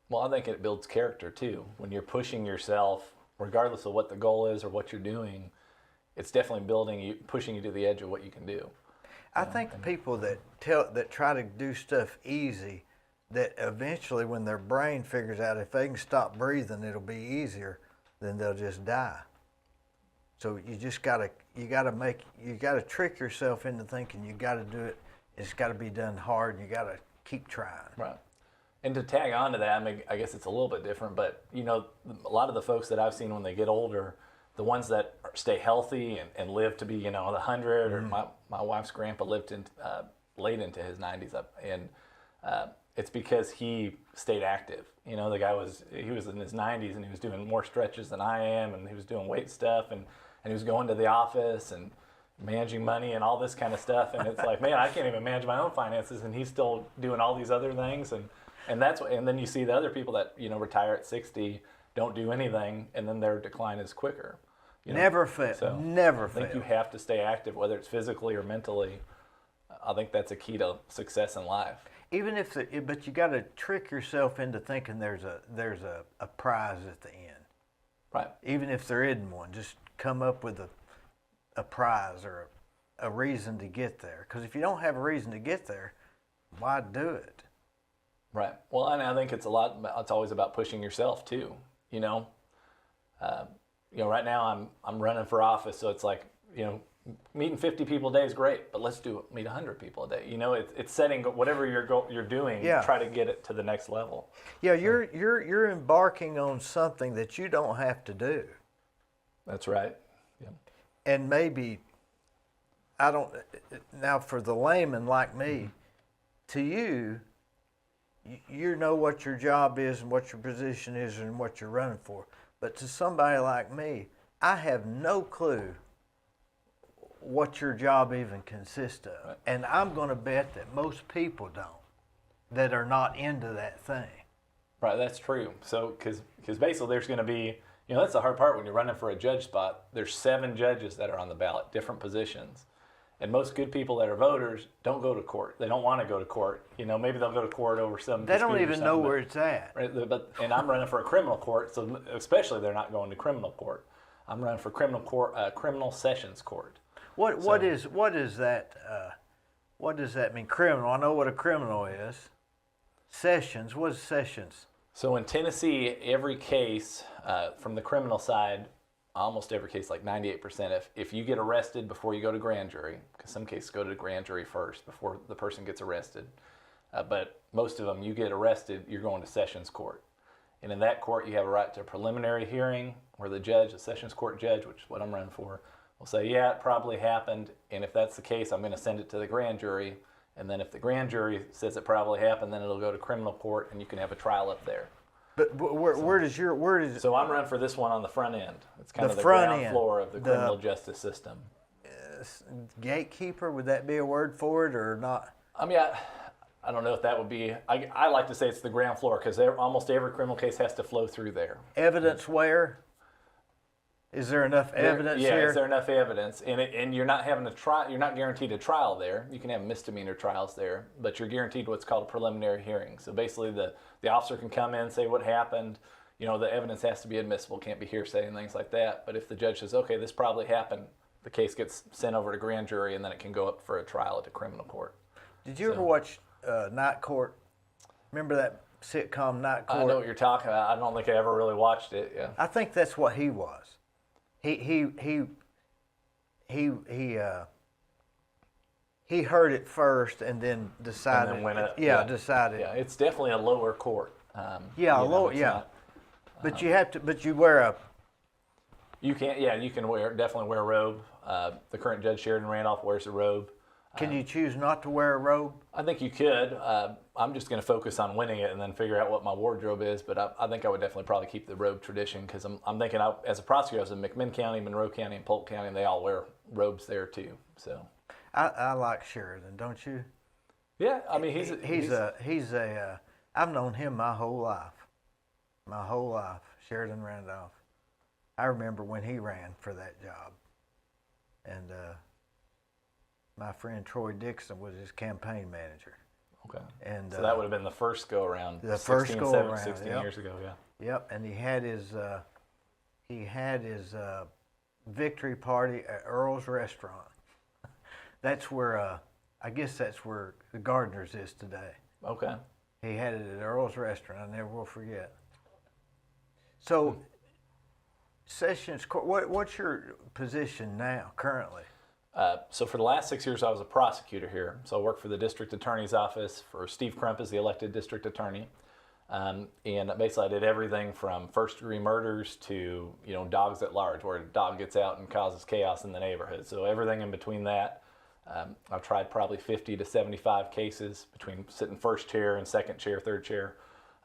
B: Well, I think it builds character too. When you're pushing yourself, regardless of what the goal is or what you're doing, it's definitely pushing you to the edge of what you can do.
A: I think people that try to do stuff easy, that eventually when their brain figures out if they can stop breathing, it'll be easier, then they'll just die. So you just gotta trick yourself into thinking you gotta do it. It's gotta be done hard. And you gotta keep trying.
B: Right. And to tag on to that, I mean, I guess it's a little bit different, but you know, a lot of the folks that I've seen when they get older, the ones that stay healthy and live to be, you know, 100, or my wife's grandpa lived late into his 90s, and it's because he stayed active. You know, the guy was in his 90s and he was doing more stretches than I am, and he was doing weight stuff, and he was going to the office and managing money and all this kind of stuff. And it's like, man, I can't even manage my own finances, and he's still doing all these other things. And that's what, and then you see the other people that, you know, retire at 60, don't do anything, and then their decline is quicker. You know?
A: Never fail.
B: So
A: Never
B: I think
A: fail.
B: you have to stay active, whether it's physically or mentally. I think that's a key to success in life.
A: Even if, but you got to trick yourself into thinking there's a prize at the end.
B: Right.
A: Even if there isn't one, just come up with a prize or a reason to get there. Because if you don't have a reason to get there, why do it?
B: Right. Well, and I think it's always about pushing yourself too. You know, right now I'm running for office, so it's like, you know, meeting 50 people a day is great, but let's meet 100 people a day. You know, it's setting whatever you're doing, try to get it to the next level.
A: Yeah, you're embarking on something that you don't have to do.
B: That's right. Yeah.
A: And maybe, now for the layman like me, to you know what your job is and what your position is and what you're running for. But to somebody like me, I have no clue what your job even consists of.
B: Right.
A: And I'm going to bet that most people don't, that are not into that thing.
B: Right, that's true. So, because basically there's going to be, you know, that's the hard part when you're running for a judge spot. There's 7 judges that are on the ballot, different positions. And most good people that are voters don't go to court. They don't want to go to court. You know, maybe they'll go to court over some
A: They don't
B: dispute or
A: even know
B: something,
A: where it's at.
B: Right, and I'm running for a criminal court, so especially they're not going to criminal court. I'm running for criminal sessions court. What
A: is that? What does that mean? Criminal. I know what a criminal is. Sessions. What is sessions?
B: So in Tennessee, every case from the criminal side, almost every case, like 98%, if you get arrested before you go to grand jury, because some cases go to grand jury first before the person gets arrested, but most of them, you get arrested, you're going to sessions court. And in that court, you have a right to a preliminary hearing where the judge, a sessions court judge, which is what I'm running for, will say, yeah, it probably happened, and if that's the case, I'm going to send it to the grand jury, and then if the grand jury says it probably happened, then it'll go to criminal court, and you can have a trial up there.
A: But where does
B: So I'm running for this one on the front end. It's kind of the
A: front
B: ground
A: end,
B: floor of the criminal justice system.
A: Gatekeeper, would that be a word for it or not?
B: I mean, I don't know if that would be, I like to say it's the ground floor, because almost every criminal case has to flow through there.
A: Evidence where? Is there enough evidence
B: yeah,
A: here?
B: is there enough evidence? And you're not having a trial. You're not guaranteed a trial there. You can have misdemeanor trials there, but you're guaranteed what's called a preliminary hearing. So basically, the officer can come in, say what happened. You know, the evidence has to be admissible, can't be hearsay and things like that. But if the judge says, okay, this probably happened, the case gets sent over to grand jury, and then it can go up for a trial at a criminal court.
A: Did you ever watch Night Court? Remember that sitcom Night Court?
B: I know what you're talking about. I don't think I ever really watched it. Yeah.
A: I think that's what he was. He heard it first and then decided.
B: And then went up,
A: decided.
B: Yeah, it's definitely a lower court.
A: Lower. Yeah.
B: Not,
A: but you have to. But you wear a.
B: you can't. Yeah, you can definitely wear a robe. The current judge Sheridan Randolph wears a robe.
A: Can you choose not to wear a robe?
B: I think you could. I'm just going to focus on winning it and then figure out what my wardrobe is. But I think I would definitely probably keep the robe tradition because I'm thinking as a prosecutor, I was in McMinn County, Monroe County, and Polk County, and they all wear robes there too. So
A: I like Sheridan, don't you?
B: yeah, I mean
A: I've known him my whole life. My whole life, Sheridan Randolph. I remember when he ran for that job, and my friend Troy Dixon was his campaign manager.
B: okay.
A: And
B: So that would have been the first go around.
A: the first go around,
B: 16
A: yep.
B: years ago. Yeah.
A: Yep, and he had his victory party at Earl's Restaurant. That's where I guess that's where the Gardeners is today.
B: Okay.
A: He had it at Earl's Restaurant. I never will forget. So, Sessions Court. What's your position now, currently?
B: So for the last 6 years, I was a prosecutor here. So I worked for the district attorney's office. For Steve Crump as the elected district attorney, and basically I did everything from first-degree murders to dogs at large, where a dog gets out and causes chaos in the neighborhood. So everything in between that. I've tried probably 50 to 75 cases between sitting first chair and second chair, third chair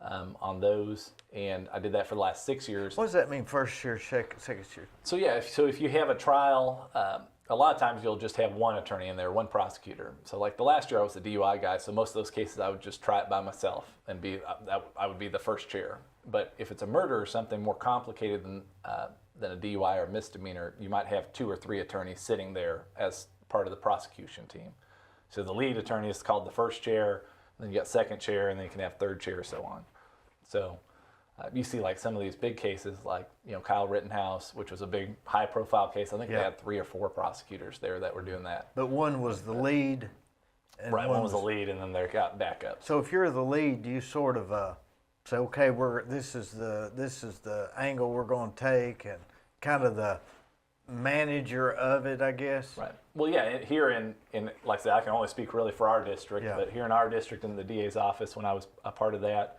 B: on those, and I did that for the last 6 years.
A: What does that mean, first chair, second chair?
B: So yeah, if you have a trial, a lot of times you'll just have one attorney in there, one prosecutor. So like the last year I was the DUI guy, so most of those cases I would just try it by myself and I would be the first chair. But if it's a murder or something more complicated than a DUI or misdemeanor, you might have 2 or 3 attorneys sitting there as part of the prosecution team. So the lead attorney is called the first chair, then you got second chair, and then you can have third chair, so on. So you see like some of these big cases like Kyle Rittenhouse, which was a big high profile case. I think they had 3 or 4 prosecutors there that were doing that.
A: But one was the lead. And
B: right, one was the lead, and then they got backup.
A: So if you're the lead, you sort of say, okay, this is the angle we're going to take, and kind of the manager of it, I guess.
B: Right. Well, yeah. Here in like I said, I can only speak really for our district, but here in our district, in the DA's office, when I was a part of that.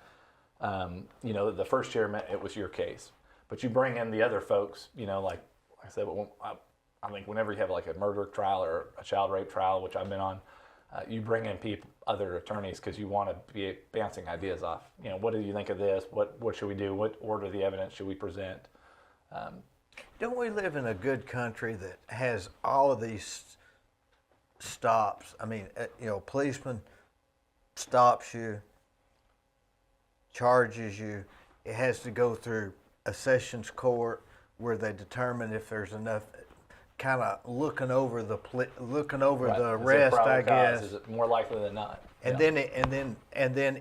B: The first chair meant it was your case, but you bring in the other folks, like I said, I think whenever you have like a murder trial or a child rape trial, which I've been on, you bring in other attorneys because you want to be bouncing ideas off. What do you think of this? What should we do? What order of the evidence should we present?
A: Don't we live in a good country that has all of these stops? I mean, policeman stops you, charges you. It has to go through a sessions court where they determine if there's enough, kind of looking over the
B: Right.
A: rest, I guess.
B: Is it more likely than not?
A: And then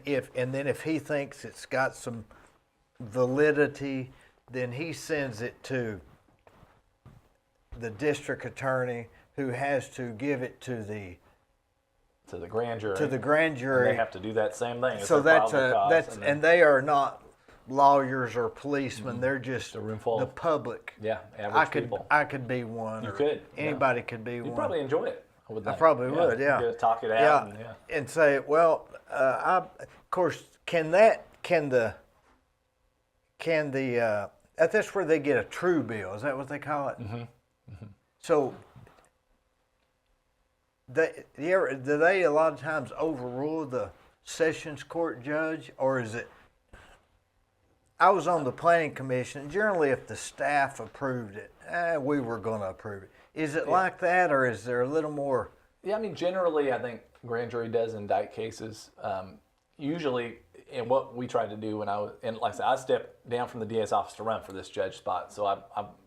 A: if he thinks it's got some validity, then he sends it to the district attorney, who has to give it to the
B: grand jury.
A: To the grand jury.
B: And they have to do that same thing.
A: So and they are not lawyers or policemen. They're just
B: a room full
A: the public.
B: Yeah, average people.
A: I could be one.
B: You could.
A: Anybody could be
B: You'd
A: one.
B: probably enjoy it.
A: I probably would. Yeah.
B: You could talk it out.
A: And say, well, of course, that's where they get a true bill. Is that what they call it? Mm-hmm. Mm-hmm. So, do they a lot of times overrule the sessions court judge, or is it? I was on the planning commission. Generally, if the staff approved it, we were going to approve it. Is it like that, or is there a little more?
B: Yeah, I mean, generally, I think grand jury does indict cases. Usually, and what we tried to do when I was, and like I said, I stepped down from the DA's office to run for this judge spot. So I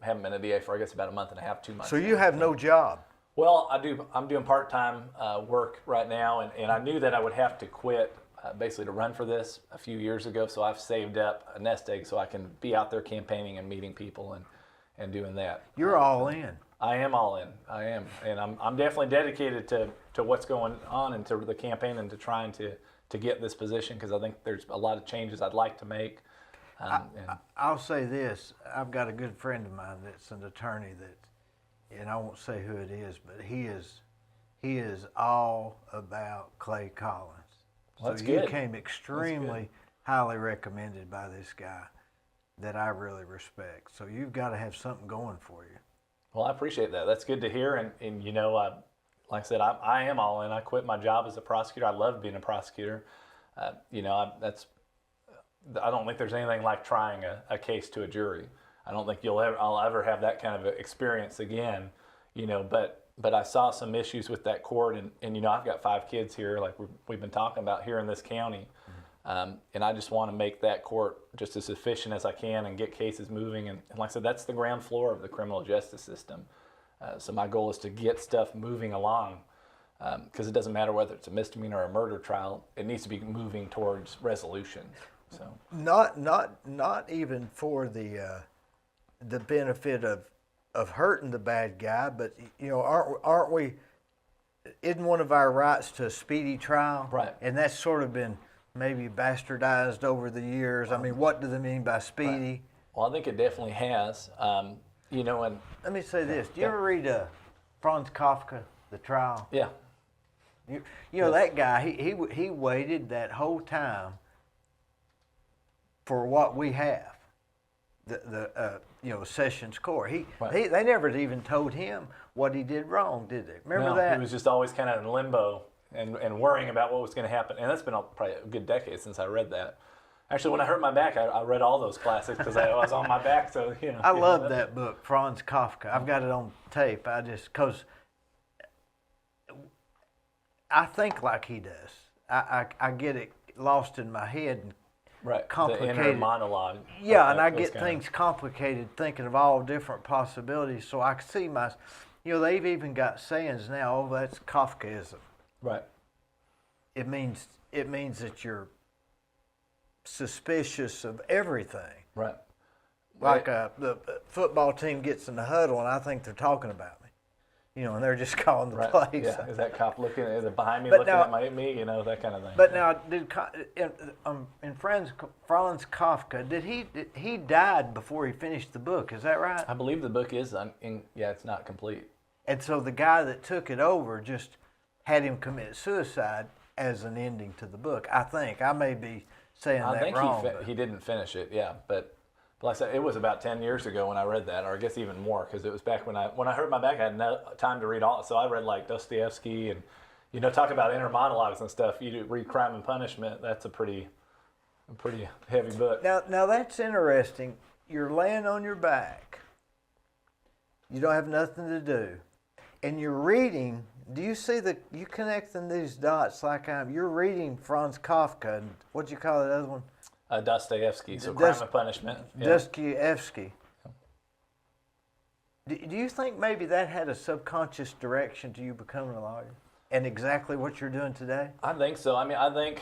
B: haven't been a DA for, I guess, about a month and a half, 2 months.
A: So you have no job.
B: Well, I'm doing part-time work right now, and I knew that I would have to quit basically to run for this a few years ago. So I've saved up a nest egg so I can be out there campaigning and meeting people and doing that.
A: You're all in.
B: I am all in. I am, and I'm definitely dedicated to what's going on and to the campaign and to trying to get this position, because I think there's a lot of changes I'd like to make.
A: I'll say this: I've got a good friend of mine that's an attorney and I won't say who it is, but he is all about Clay Collins.
B: Well, that's
A: so you
B: good.
A: came extremely highly recommended by this guy that I really respect. So you've got to have something going for you.
B: Well, I appreciate that. That's good to hear. And you know, like I said, I am all in. I quit my job as a prosecutor. I love being a prosecutor. You know, I don't think there's anything like trying a case to a jury. I don't think I'll ever have that kind of experience again. You know, but I saw some issues with that court, and you know, I've got 5 kids here, like we've been talking about here in this county. And I just want to make that court just as efficient as I can and get cases moving. And like I said, that's the ground floor of the criminal justice system. So my goal is to get stuff moving along, because it doesn't matter whether it's a misdemeanor or a murder trial. It needs to be moving towards resolution. So
A: Not even for the benefit of hurting the bad guy, but you know, aren't we? Isn't one of our rights to a speedy trial?
B: Right.
A: And that's sort of been maybe bastardized over the years. I mean, what do they mean by speedy?
B: Right. Well, I think it definitely has. You know, and
A: let me say this: do you ever read Franz Kafka, The Trial?
B: Yeah.
A: You know, that guy. He waited that whole time for what we have. The you know, Sessions Court. They never even told him what he did wrong, did they? Remember that?
B: He was just always kind of in limbo and worrying about what was going to happen. And that's been probably a good decade since I read that. Actually, when I hurt my back, I read all those classics because I was on my back. So you know.
A: I love that book, Franz Kafka. I've got it on tape. Because I think like he does. I get it lost in my head and
B: right.
A: complicated.
B: The inner monologue.
A: Yeah, and I get things complicated thinking of all different possibilities. So I see you know, they've even got sayings now. Oh, that's Kafkaism.
B: Right.
A: It means that you're suspicious of everything.
B: Right.
A: Like the football team gets in the huddle, and I think they're talking about me. You know, and they're just calling the plays.
B: Yeah. Is that cop looking? Is it behind me
A: But
B: looking
A: now,
B: at me? You know, that kind of thing.
A: But now, in Franz Kafka, he died before he finished the book? Is that right?
B: I believe the book is it's not complete.
A: And so the guy that took it over just had him commit suicide as an ending to the book. I think I may be saying that wrong.
B: I think he didn't finish it. Yeah, but like I said, it was about 10 years ago when I read that, or I guess even more, because it was back when I hurt my back. I had no time to read all, so I read like Dostoevsky and, you know, talk about inner monologues and stuff. You read Crime and Punishment. That's a pretty heavy book.
A: Now that's interesting. You're laying on your back. You don't have nothing to do, and you're reading. Do you see you connecting these dots like you're reading Franz Kafka and what'd you call the other one?
B: Dostoevsky, so Crime and Punishment. Yeah.
A: Dostoevsky. Do you think maybe that had a subconscious direction to you becoming a lawyer and exactly what you're doing today?
B: I think so. I mean, I think,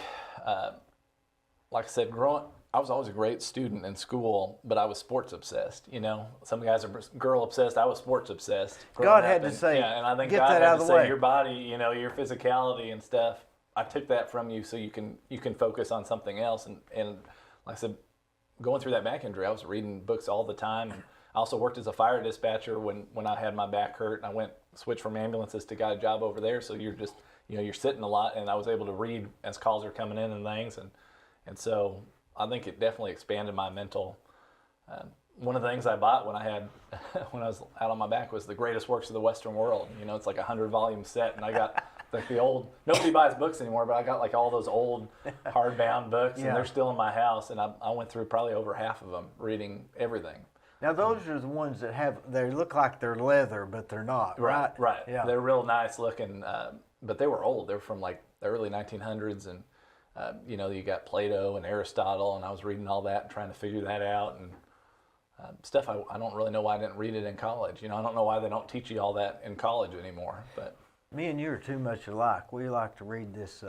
B: like I said, I was always a great student in school, but I was sports obsessed. You know, some guys are girl obsessed. I was sports obsessed.
A: God had to say,
B: yeah, and I think
A: get
B: God
A: that
B: had
A: out
B: to
A: of the
B: say,
A: way.
B: your body, you know, your physicality and stuff. I took that from you so you can focus on something else. And like I said, going through that back injury, I was reading books all the time. And I also worked as a fire dispatcher when I had my back hurt, and I switched from ambulances to got a job over there. So you're just, you know, you're sitting a lot, and I was able to read as calls are coming in and things. And so I think it definitely expanded my mental. One of the things I bought when I was out on my back was The Greatest Works of the Western World. You know, it's like a 100-volume set, and I got like the old. Nobody buys books anymore, but I got like all those old hardbound books, and they're still in my house. And I went through probably over half of them, reading everything.
A: Now those are the ones that they look like they're leather, but they're not. Right.
B: Right.
A: Yeah.
B: They're real nice looking, but they were old. They're from like the early 1900s, and You got Plato and Aristotle, and I was reading all that and trying to figure that out, and stuff I don't really know why I didn't read it in college. I don't know why they don't teach you all that in college anymore. But
A: me and you are too much alike. We like to read this,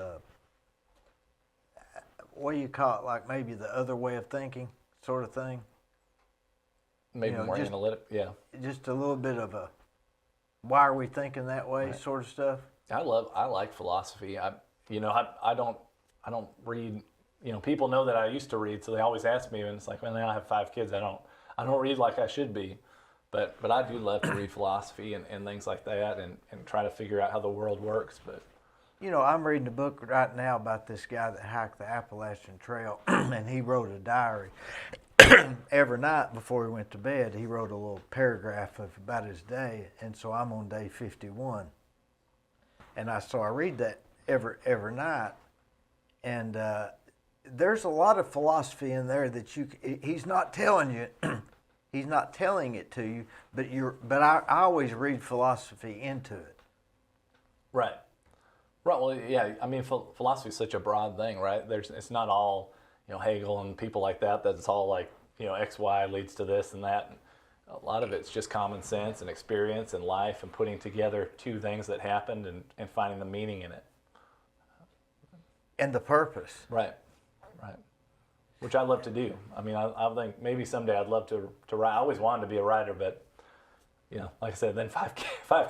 A: what do you call it, like maybe the other way of thinking sort of thing.
B: maybe more
A: just,
B: analytic. Yeah.
A: Just a little bit of a, why are we thinking that way sort of stuff.
B: I like philosophy. I don't read. People know that I used to read, so they always ask me, and it's like, well, now I have 5 kids. I don't read like I should be, but I do love to read philosophy and things like that, and try to figure out how the world works. But
A: I'm reading a book right now about this guy that hiked the Appalachian Trail, and he wrote a diary. Every night before he went to bed, he wrote a little paragraph about his day, and so I'm on day 51. And I read that every night, and there's a lot of philosophy in there that he's not telling you, he's not telling it to you, but I always read philosophy into it.
B: Right. Well, yeah. I mean, philosophy is such a broad thing, right? It's not all Hegel and people like that. That's all like X, Y leads to this and that. A lot of it's just common sense and experience and life and putting together 2 things that happened and finding the meaning in it.
A: And the purpose.
B: Right. Which I love to do. I mean, I think maybe someday I'd love to write. I always wanted to be a writer, but like I said, then five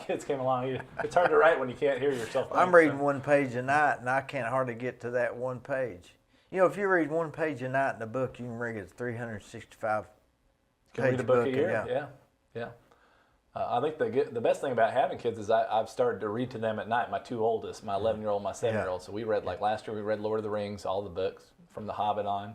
B: kids came along. It's hard to write when you can't hear yourself.
A: I'm reading 1 page a night, and I can't hardly get to that 1 page. If you read 1 page a night in a book, you can read a 365
B: can read a book a year. Yeah. I think the best thing about having kids is I've started to read to them at night. My 2 oldest, my 11-year-old, my 7-year-old. So we read, like last year, we read Lord of the Rings, all the books from The Hobbit on.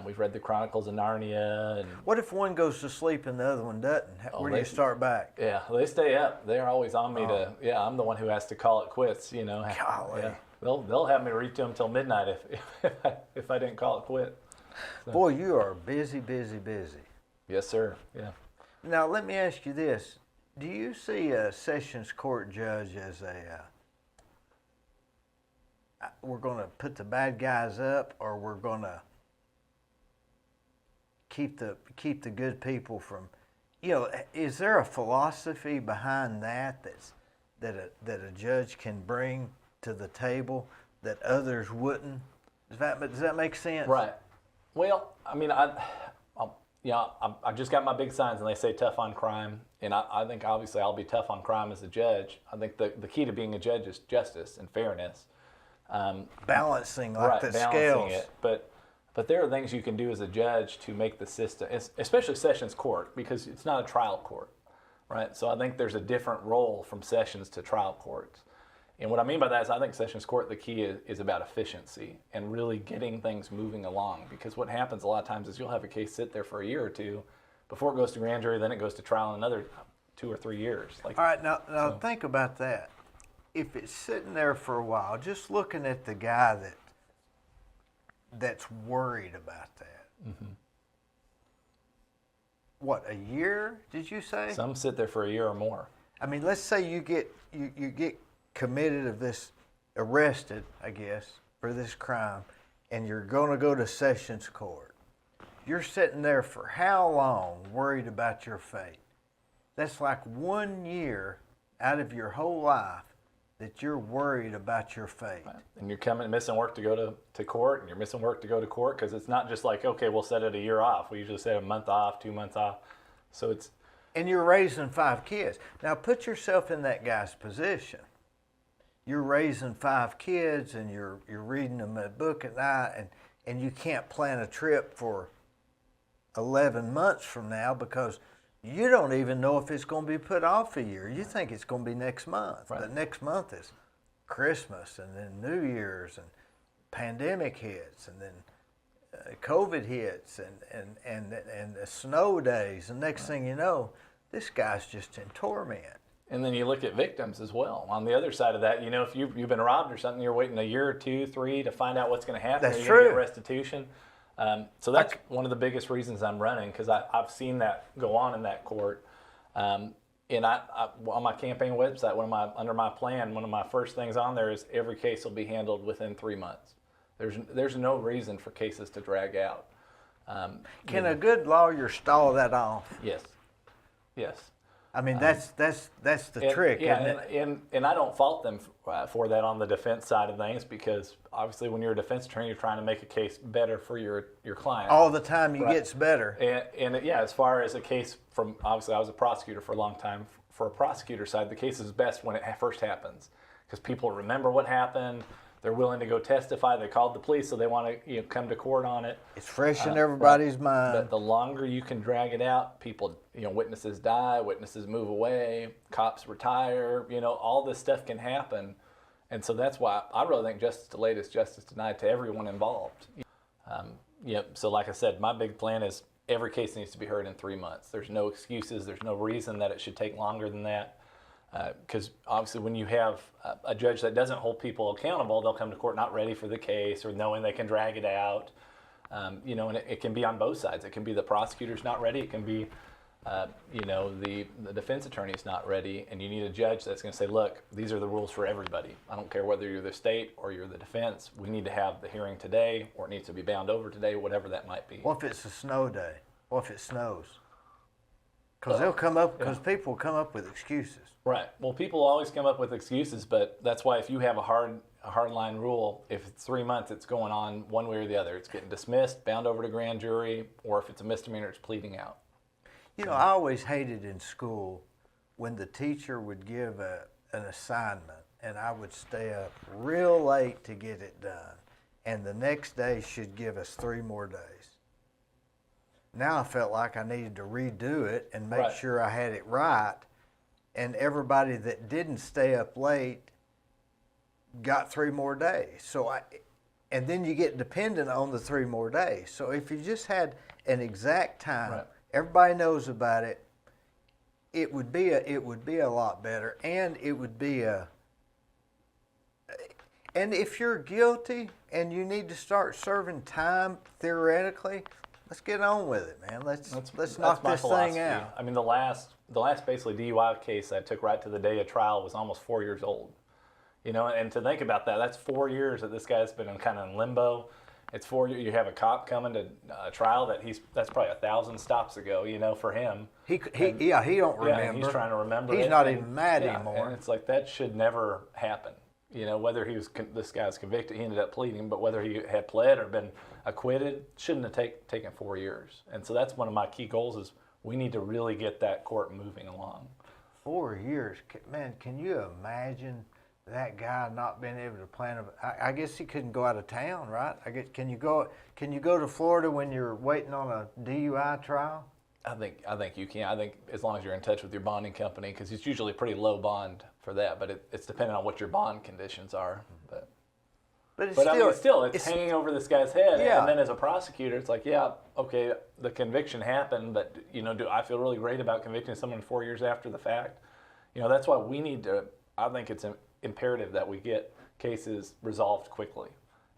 B: We've read the Chronicles of Narnia. And
A: what if one goes to sleep and the other one doesn't? Where do you start back?
B: Yeah, they stay up. They're always on me I'm the one who has to call it quits.
A: Golly.
B: Yeah. They'll have me read to them till midnight if I didn't call it quit. So.
A: Boy, you are busy.
B: Yes, sir. Yeah.
A: Now, let me ask you this. Do you see a Sessions Court judge as we're going to put the bad guys up, or we're going to keep the good people from, is there a philosophy behind that that a judge can bring to the table that others wouldn't? Does that make sense?
B: Right. Well, I mean, I just got my big signs, and they say tough on crime, and I think obviously I'll be tough on crime as a judge. I think the key to being a judge is justice and fairness.
A: Balancing the
B: balancing
A: scales.
B: It, but there are things you can do as a judge to make the system, especially Sessions Court, because it's not a trial court, right? So I think there's a different role from Sessions to trial courts. And what I mean by that is I think Sessions Court, the key is about efficiency and really getting things moving along. Because what happens a lot of times is you'll have a case sit there for a year or 2 before it goes to grand jury, then it goes to trial in another 2 or 3 years.
A: All right, now think about that. If it's sitting there for a while, just looking at the guy that's worried about that.
B: Mm-hmm.
A: What, a year, did you say?
B: Some sit there for a year or more.
A: I mean, let's say you get committed of this, arrested, I guess, for this crime, and you're going to go to Sessions Court. You're sitting there for how long worried about your fate? That's like 1 year out of your whole life that you're worried about your fate.
B: Right. And you're missing work to go to court, and you're missing work to go to court, because it's not just like, okay, we'll set it a year off. We usually set a month off, 2 months off. So it's...
A: And you're raising 5 kids. Now put yourself in that guy's position. You're raising 5 kids, and you're reading them a book at night, and you can't plan a trip for 11 months from now because you don't even know if it's going to be put off a year. You think it's going to be next month.
B: Right.
A: But next month is Christmas, and then New Year's, and pandemic hits, and then COVID hits, and the snow days. And next thing you know, this guy's just in torment.
B: And then you look at victims as well. On the other side of that, if you've been robbed or something, you're waiting a year or 2, 3 to find out what's going to happen.
A: That's
B: Are you
A: true.
B: Going to get restitution? So that's one of the biggest reasons I'm running, because I've seen that go on in that court. And I on my campaign website, under my plan, one of my first things on there is every case will be handled within 3 months. There's no reason for cases to drag out.
A: Can a good lawyer stall that off?
B: Yes. Yes.
A: I mean, that's the trick,
B: yeah,
A: isn't it?
B: and I don't fault them for that on the defense side of things, because obviously when you're a defense attorney, you're trying to make a case better for your client.
A: All the time, it
B: Right.
A: gets better.
B: And yeah, as far as a case from, obviously I was a prosecutor for a long time. For a prosecutor side, the case is best when it first happens, because people remember what happened. They're willing to go testify. They called the police, so they want to come to court on it.
A: It's fresh in everybody's mind.
B: But the longer you can drag it out, people, witnesses die, witnesses move away, cops retire, all this stuff can happen. And so that's why I really think justice delayed is justice denied to everyone involved. So like I said, my big plan is every case needs to be heard in 3 months. There's no excuses. There's no reason that it should take longer than that. Because obviously when you have a judge that doesn't hold people accountable, they'll come to court not ready for the case or knowing they can drag it out. And it can be on both sides. It can be the prosecutor's not ready. It can be, the defense attorney's not ready. And you need a judge that's going to say, look, these are the rules for everybody. I don't care whether you're the state or you're the defense. We need to have the hearing today, or it needs to be bound over today, whatever that might be.
A: What if it's a snow day? What if it snows? Because people come up with excuses.
B: Right. Well, people always come up with excuses, but that's why if you have a hard line rule, if it's 3 months, it's going on one way or the other. It's getting dismissed, bound over to grand jury, or if it's a misdemeanor, it's pleading out.
A: I always hated in school when the teacher would give an assignment and I would stay up real late to get it done, and the next day should give us 3 more days. Now I felt like I needed to redo it and make
B: Right.
A: sure I had it right, and everybody that didn't stay up late got 3 more days. And then you get dependent on the 3 more days. So if you just had an exact time,
B: Right.
A: everybody knows about it, it would be a lot better, and it would be and if you're guilty and you need to start serving time theoretically, let's get on with it, man. Let's knock
B: my
A: this
B: philosophy.
A: thing out.
B: I mean, the last basically DUI case I took right to the day of trial was almost 4 years old. And to think about that, that's 4 years that this guy's been kind of in limbo. It's 4 years. You have a cop coming to a trial that's probably 1,000 stops ago. For him.
A: He don't remember.
B: Yeah, he's trying to remember.
A: He's not even mad anymore.
B: And it's like that should never happen. Whether this guy was convicted, he ended up pleading, but whether he had pled or been acquitted, shouldn't have taken 4 years. And so that's one of my key goals is we need to really get that court moving along. 4
A: years, man. Can you imagine that guy not being able to plan? I guess he couldn't go out of town, right? Can you go to Florida when you're waiting on a DUI trial?
B: I think you can. I think as long as you're in touch with your bonding company, because it's usually a pretty low bond for that, but it's dependent on what your bond conditions are. But it's hanging over this guy's head.
A: Yeah.
B: And then as a prosecutor, it's like, yeah, okay, the conviction happened, but do I feel really great about convicting someone 4 years after the fact? That's why we need to. I think it's imperative that we get cases resolved quickly,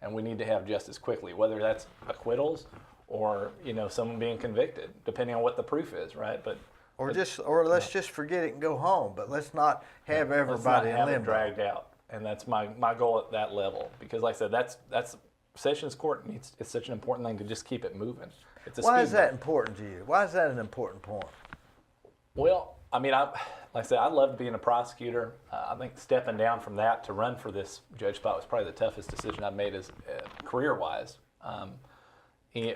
B: and we need to have justice quickly, whether that's acquittals or someone being convicted, depending on what the proof is, right?
A: Or let's just forget it and go home, but let's not have everybody in limbo.
B: Dragged out, and that's my goal at that level. Because, like I said, that's Sessions Court it's such an important thing to just keep it moving.
A: Why is that important to you? Why is that an important point?
B: Well, I mean, like I said, I loved being a prosecutor. I think stepping down from that to run for this judge spot was probably the toughest decision I've made as career-wise.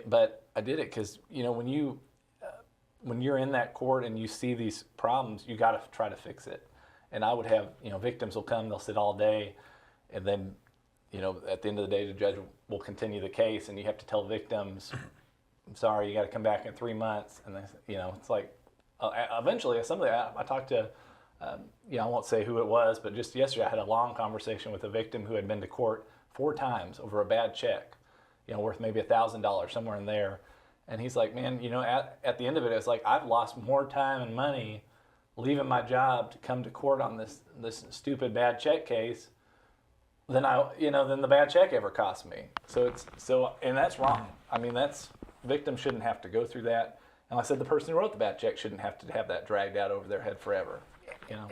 B: But I did it because when you're in that court and you see these problems, you got to try to fix it. And I would have victims will come, they'll sit all day, and then at the end of the day the judge will continue the case, and you have to tell victims, I'm sorry, you got to come back in 3 months, and it's like eventually somebody I talked to. I won't say who it was, but just yesterday I had a long conversation with a victim who had been to court 4 times over a bad check, worth maybe $1,000, somewhere in there. And he's like, man, at the end of it, it's like I've lost more time and money leaving my job to come to court on this stupid bad check case than than the bad check ever cost me. And that's wrong. I mean, victims shouldn't have to go through that. And like I said, the person who wrote the bad check shouldn't have to have that dragged out over their head forever. You know.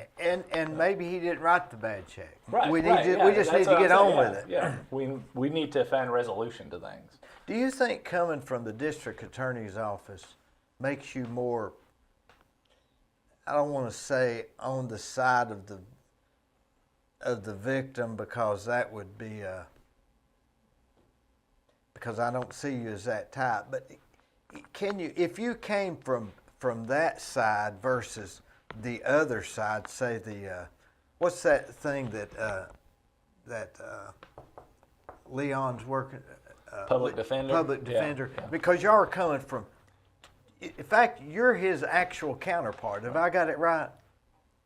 A: And maybe he didn't write the bad check.
B: Right.
A: We
B: right,
A: just,
B: yeah,
A: we just need
B: that's
A: to
B: what
A: get
B: I'm
A: on
B: saying,
A: with it.
B: Yeah. We need to find resolution to things.
A: Do you think coming from the district attorney's office makes you more, I don't want to say on the side of the victim, because that would be because I don't see you as that type, but can you, if you came from that side versus the other side, say the what's that thing that Leon's working,
B: Public defender?
A: public
B: Yeah,
A: defender,
B: yeah.
A: because y'all are coming from, in fact, you're his actual counterpart. Have I got it right?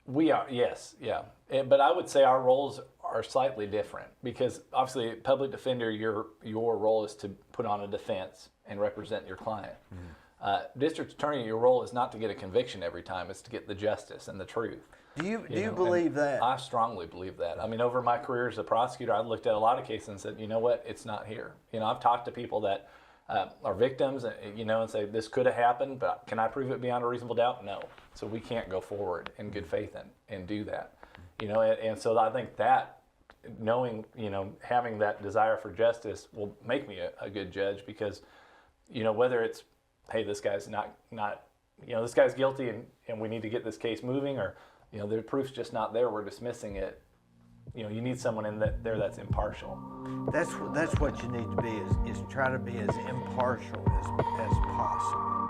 B: We are, yes, yeah. But I would say our roles are slightly different because obviously, public defender, your role is to put on a defense and represent your client. District attorney, your role is not to get a conviction every time; it's to get the justice and the truth.
A: Do you
B: know,
A: believe that?
B: I strongly believe that. I mean, over my career as a prosecutor, I've looked at a lot of cases and said, you know what, it's not here. You know, I've talked to people that are victims, you know, and say this could have happened, but can I prove it beyond a reasonable doubt? No. So we can't go forward in good faith and do that. You know, and so I think that knowing, you know, having that desire for justice will make me a good judge because, you know, whether it's, hey, this guy's not, you know, this guy's guilty and we need to get this case moving, or, you know, the proof's just not there, we're dismissing it. You know, you need someone in there that's impartial.
A: That's what you need to be, is try to be as impartial as possible.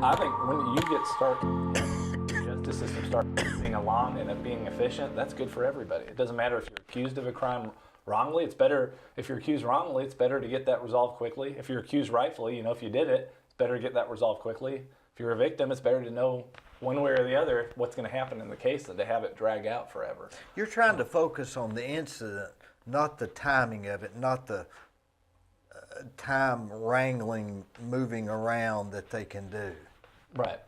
B: I think when you the justice system starts moving along and being efficient, that's good for everybody. It doesn't matter if you're accused of a crime wrongly. It's better if you're accused wrongly. It's better to get that resolved quickly. If you're accused rightfully, you know, if you did it, it's better to get that resolved quickly. If you're a victim, it's better to know one way or the other what's going to happen in the case than to have it drag out forever.
A: You're trying to focus on the incident, not the timing of it, not the time wrangling, moving around that they can do.
B: Right.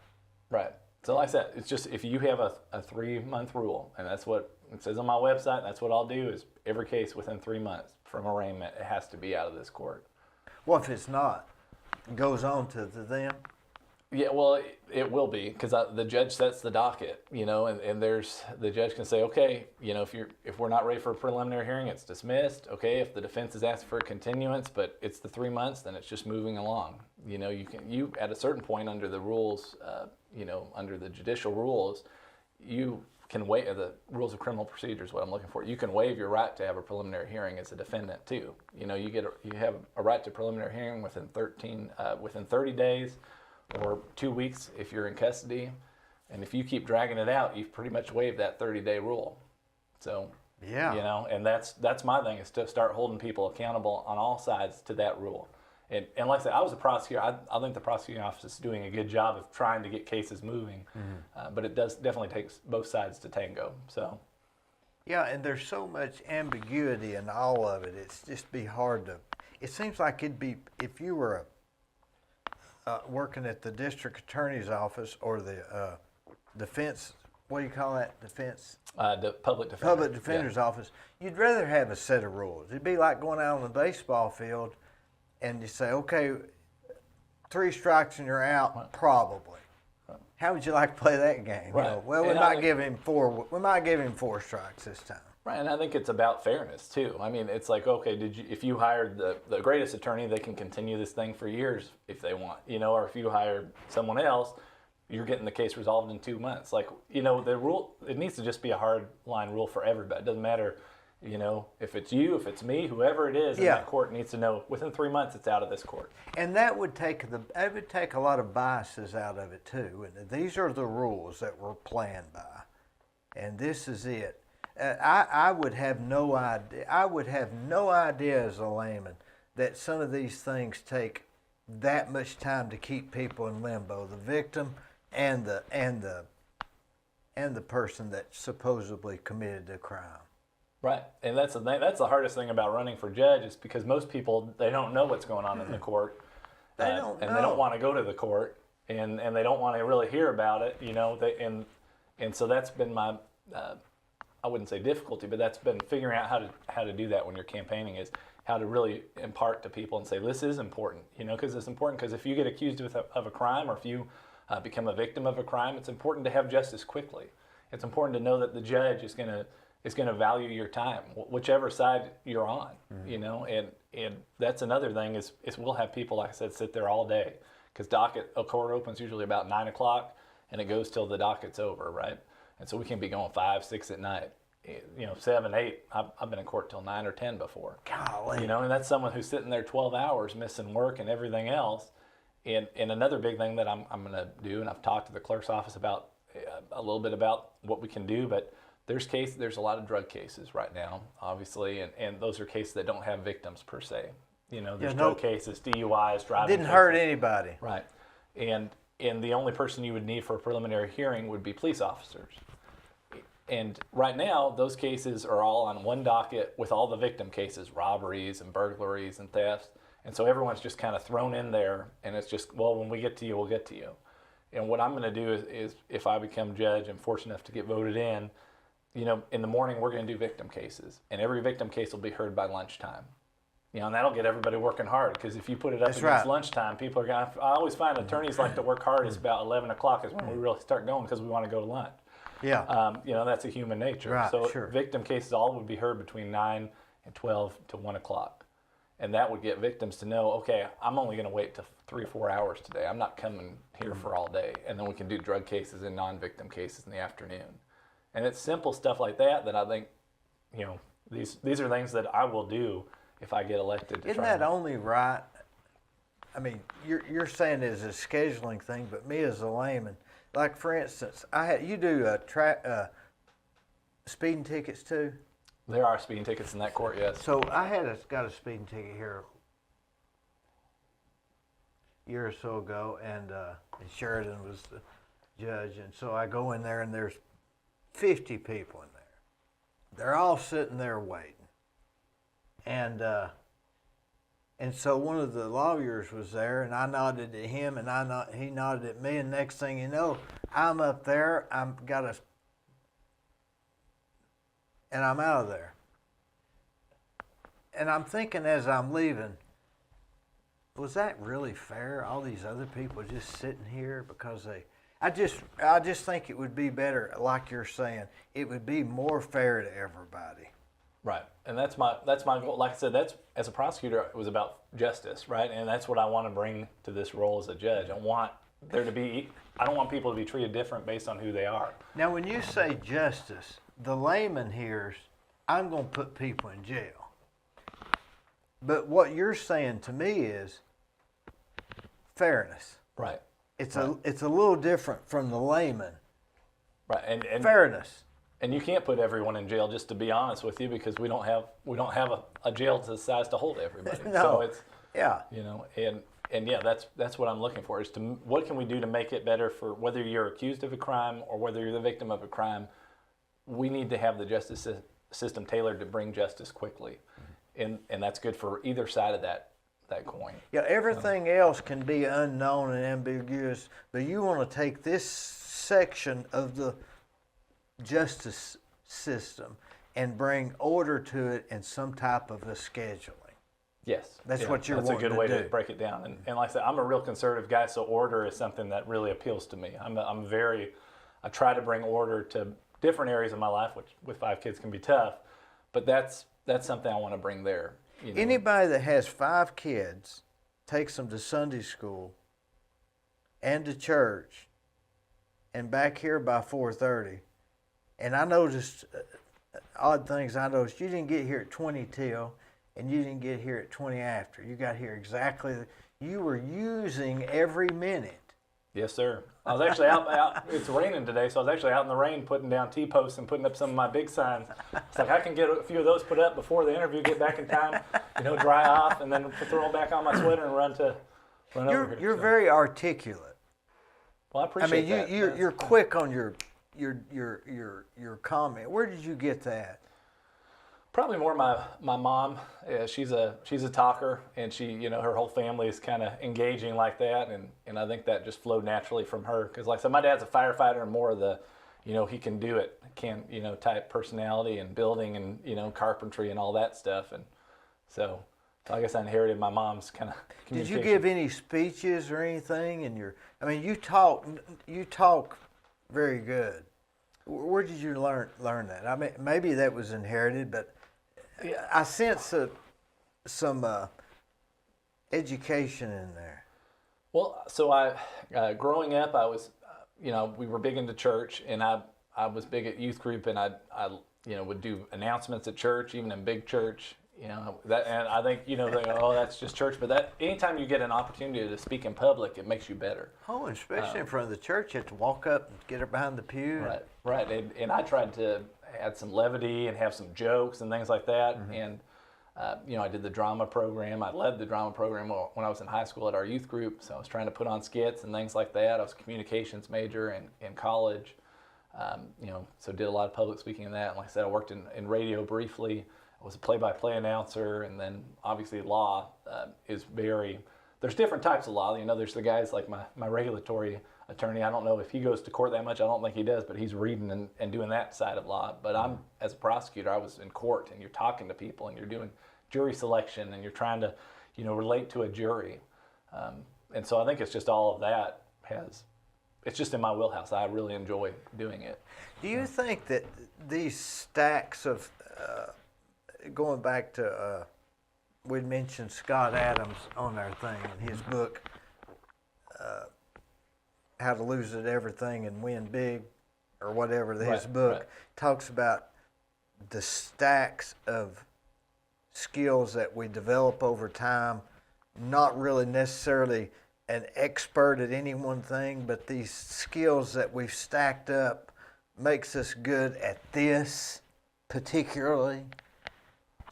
B: So like I said, it's just if you have a 3-month rule, and that's what it says on my website, that's what I'll do is every case within 3 months from arraignment, it has to be out of this court.
A: What if it's not? It goes on to them?
B: Yeah, well, it will be because the judge sets the docket, you know, and the judge can say, okay, you know, if we're not ready for a preliminary hearing, it's dismissed. Okay, if the defense is asked for a continuance, but it's the 3 months, then it's just moving along. You know, you at a certain point under the rules, you know, under the judicial rules, you can waive the rules of criminal procedure is what I'm looking for. You can waive your right to have a preliminary hearing as a defendant too. You know, you have a right to preliminary hearing within 30 days. Or 2 weeks if you're in custody, and if you keep dragging it out, you've pretty much waived that 30-day rule. So,
A: yeah,
B: you know, and that's my thing is to start holding people accountable on all sides to that rule. And like I said, I was a prosecutor. I think the prosecuting office is doing a good job of trying to get cases moving, but it definitely takes both sides to tango. So,
A: yeah, and there's so much ambiguity in all of it. It's just be hard to. It seems like it'd be if you were working at the district attorney's office or the defense, what do you call that, defense?
B: The public defender.
A: Public defender's office, you'd rather have a set of rules. It'd be like going out on the baseball field and you say, okay, 3 strikes and you're out,
B: Right.
A: probably. Right. How would you like to play that game?
B: Right.
A: You know, well, we
B: And
A: might give him 4 strikes this time.
B: Right, and I think it's about fairness too. I mean, it's like, okay, if you hired the greatest attorney, they can continue this thing for years if they want, you know, or if you hired someone else, you're getting the case resolved in 2 months. Like, you know, the rule, it needs to just be a hard line rule for everybody. It doesn't matter, you know, if it's you, if it's me, whoever it is in that court needs to know within 3 months it's out of this court.
A: And that would take a lot of biases out of it too. And these are the rules that we're playing by, and this is it. I would have no idea. I would have no idea as a layman that some of these things take that much time to keep people in limbo, the victim and the person that supposedly committed the crime.
B: Right, and that's the thing. That's the hardest thing about running for judge is because most people, they don't know what's going on in the court.
A: They don't know.
B: And they don't want to go to the court, and they don't want to really hear about it, you know. And so that's been my, I wouldn't say difficulty, but that's been figuring out how to do that when you're campaigning, is how to really impart to people and say, this is important, you know, because it's important, because if you get accused of a crime, or if you become a victim of a crime, it's important to have justice quickly. It's important to know that the judge is going to value your time, whichever side you're on, you know. And that's another thing is we'll have people, like I said, sit there all day, because a court opens usually about 9 o'clock, and it goes till the docket's over, right? And so we can be going 5, 6 at night, you know, 7, 8. I've been in court till 9 or 10 before.
A: Golly.
B: You know, and that's someone who's sitting there 12 hours missing work and everything else. And another big thing that I'm going to do, and I've talked to the clerk's office about a little bit about what we can do, but there's a lot of drug cases right now, obviously, and those are cases that don't have victims per se. You know, there's drug cases, DUIs, driving.
A: Didn't hurt anybody.
B: Right. And the only person you would need for a preliminary hearing would be police officers. And right now, those cases are all on one docket with all the victim cases, robberies and burglaries and thefts. And so everyone's just kind of thrown in there, and it's just, well, when we get to you, we'll get to you. And what I'm going to do is if I become judge and fortunate enough to get voted in, you know, in the morning we're going to do victim cases, and every victim case will be heard by lunchtime. You know, and that'll get everybody working hard, because if you put it up against lunchtime, people are going to, I always find attorneys like to work hard. It's about 11 o'clock is when we really start going, because we want to go to lunch.
A: Yeah.
B: You know, that's a human nature.
A: Right,
B: so
A: sure.
B: Victim cases all would be heard between 9 and 12 to 1 o'clock. And that would get victims to know, okay, I'm only going to wait till 3 or 4 hours today. I'm not coming here for all day. And then we can do drug cases and non-victim cases in the afternoon. And it's simple stuff like that I think, you know, these are things that I will do if I get elected.
A: Isn't that only right? I mean, you're saying it's a scheduling thing, but me as a layman, like for instance, you do speeding tickets too?
B: There are speeding tickets in that court, yes.
A: So I got a speeding ticket here a year or so ago, and Sheridan was the judge, and so I go in there, and there's 50 people in there. They're all sitting there waiting, and so one of the lawyers was there, and I nodded to him, and he nodded at me, and next thing you know, I'm up there. And I'm out of there. And I'm thinking as I'm leaving, was that really fair? All these other people just sitting here because I just think it would be better, like you're saying, it would be more fair to everybody.
B: Right, and that's my goal. Like I said, that's, as a prosecutor, it was about justice, right? And that's what I want to bring to this role as a judge. I don't want people to be treated different based on who they are.
A: Now, when you say justice, the layman hears, I'm going to put people in jail. But what you're saying to me is fairness.
B: Right.
A: It's a little different from the layman.
B: Right, and
A: fairness.
B: And you can't put everyone in jail, just to be honest with you, because we don't have a jail the size to hold everybody.
A: No.
B: So it's,
A: yeah.
B: You know, and yeah, that's what I'm looking for, is what can we do to make it better for whether you're accused of a crime or whether you're the victim of a crime. We need to have the justice system tailored to bring justice quickly, and that's good for either side of that coin.
A: Yeah, everything else can be unknown and ambiguous, but you want to take this section of the justice system and bring order to it in some type of a scheduling.
B: Yes.
A: That's what you're wanting to do.
B: That's a good way to break it down. And like I said, I'm a real conservative guy, so order is something that really appeals to me. I try to bring order to different areas of my life, which with 5 kids can be tough, but that's something I want to bring there. You know? Anybody
A: that has 5 kids, takes them to Sunday school and to church and back here by 4:30, and I noticed odd things. I noticed you didn't get here at 20 till, and you didn't get here at 20 after. You got here exactly. You were using every minute.
B: Yes, sir. I was actually out. It's raining today, so I was actually out in the rain putting down T-posts and putting up some of my big signs. It's like I can get a few of those put up before the interview, get back in time, dry off, and then throw back on my sweater and run over here.
A: You're very articulate.
B: Well, I appreciate that.
A: You're quick on your comment. Where did you get that?
B: Probably more my mom. She's a talker, and she her whole family is kind of engaging like that, and I think that just flowed naturally from her. Because like I said, my dad's a firefighter and more of the, he can do it, type personality and building and carpentry and all that stuff, and so I guess I inherited my mom's kind of communication.
A: Did you give any speeches or anything? You talk very good. Where did you learn that? Maybe that was inherited, but I sense some education in there.
B: Well, so I, growing up, I was, we were big into church, and I was big at youth group, and I would do announcements at church, even in big church, that, and I think, they go, oh, that's just church, but that anytime you get an opportunity to speak in public, it makes you better.
A: Oh, and especially in front of the church, you have to walk up and get her behind the pew.
B: Right, and I tried to add some levity and have some jokes and things like that, and I did the drama program. I led the drama program when I was in high school at our youth group, so I was trying to put on skits and things like that. I was a communications major in college, so did a lot of public speaking in that. And like I said, I worked in radio briefly. I was a play-by-play announcer, and then obviously law is very, there's different types of law. There's the guys like my regulatory attorney. I don't know if he goes to court that much. I don't think he does, but he's reading and doing that side of law. But I'm, as a prosecutor, I was in court, and you're talking to people, and you're doing jury selection, and you're trying to, relate to a jury. And so I think it's just all of that it's just in my wheelhouse. I really enjoy doing it.
A: Do you think that these stacks of, going back to, we'd mentioned Scott Adams on our thing in his book, How to Lose at Everything and Win Big, or whatever his book talks about the stacks of skills that we develop over time, not really necessarily an expert at any one thing, but these skills that we've stacked up makes us good at this particularly.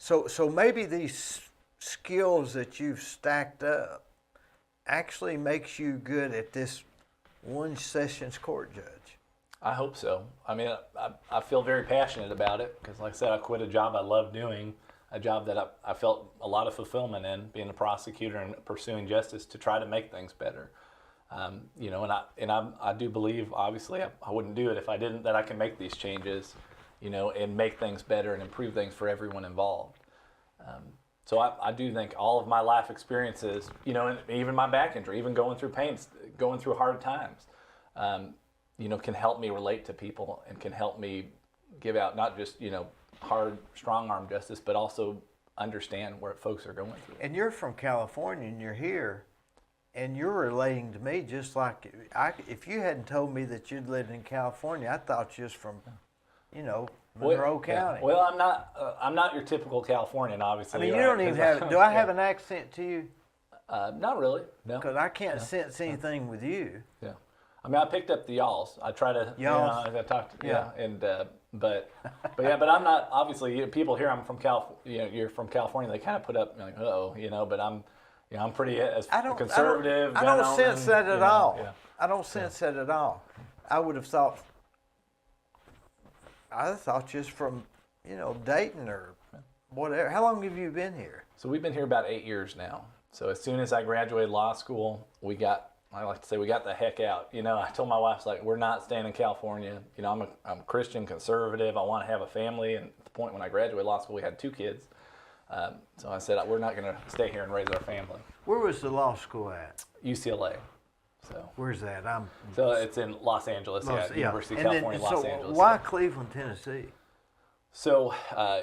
A: So maybe these skills that you've stacked up actually makes you good at this one sessions court judge.
B: I hope so. I feel very passionate about it because, like I said, I quit a job I love doing, a job that I felt a lot of fulfillment in, being a prosecutor and pursuing justice to try to make things better. I do believe, obviously, I wouldn't do it if I didn't, that I can make these changes, and make things better and improve things for everyone involved. So I do think all of my life experiences, and even my back injury, even going through pain, going through hard times, can help me relate to people and can help me give out not just, hard, strong-arm justice, but also understand where folks are going through.
A: And you're from California, and you're here, and you're relating to me just like, if you hadn't told me that you'd lived in California, I thought you was from, Monroe County.
B: Yeah. Well, I'm not your typical Californian, obviously.
A: You don't even have. Do I have an accent to you?
B: Not really. No.
A: Because I can't sense anything with you.
B: Yeah. I picked up the y'alls. I try to.
A: Y'alls.
B: I talked. Yeah. And but I'm not. Obviously, people here. I'm from California. You're from California. They kind of put up like, but I'm pretty conservative.
A: I don't sense that at all.
B: Yeah.
A: I don't sense that at all. I would have thought. I thought just from, Dayton or whatever. How long have you been here?
B: So we've been here about 8 years now. So as soon as I graduated law school, I like to say we got the heck out. I told my wife, we're not staying in California. I'm a Christian conservative. I want to have a family. And at the point when I graduated law school, we had 2 kids. So I said, we're not going to stay here and raise our family.
A: Where was the law school at?
B: UCLA. So
A: where's that?
B: So it's in Los Angeles, University of California, Los Angeles.
A: Why Cleveland, Tennessee?
B: So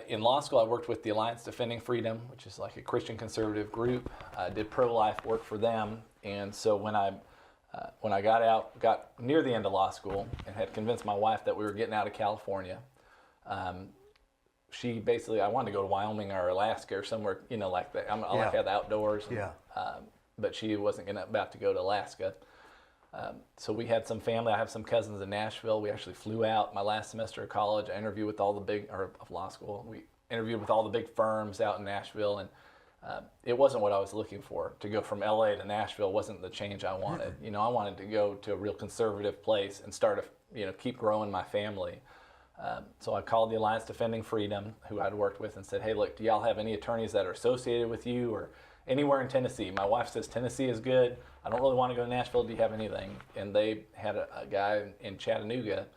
B: in law school, I worked with the Alliance Defending Freedom, which is like a Christian conservative group. I did pro-life work for them, and so when I got near the end of law school, and had convinced my wife that we were getting out of California. She basically, I wanted to go to Wyoming or Alaska or somewhere, like that. I like the outdoors.
A: Yeah.
B: But she wasn't about to go to Alaska. So we had some family. I have some cousins in Nashville. We actually flew out my last semester of college. I interviewed with all the of law school. We interviewed with all the big firms out in Nashville, and it wasn't what I was looking for. To go from LA to Nashville wasn't the change I wanted. I wanted to go to a real conservative place and keep growing my family. So I called the Alliance Defending Freedom, who I'd worked with, and said, hey, look, do y'all have any attorneys that are associated with you or anywhere in Tennessee? My wife says Tennessee is good. I don't really want to go to Nashville. Do you have anything? And they had a guy in Chattanooga,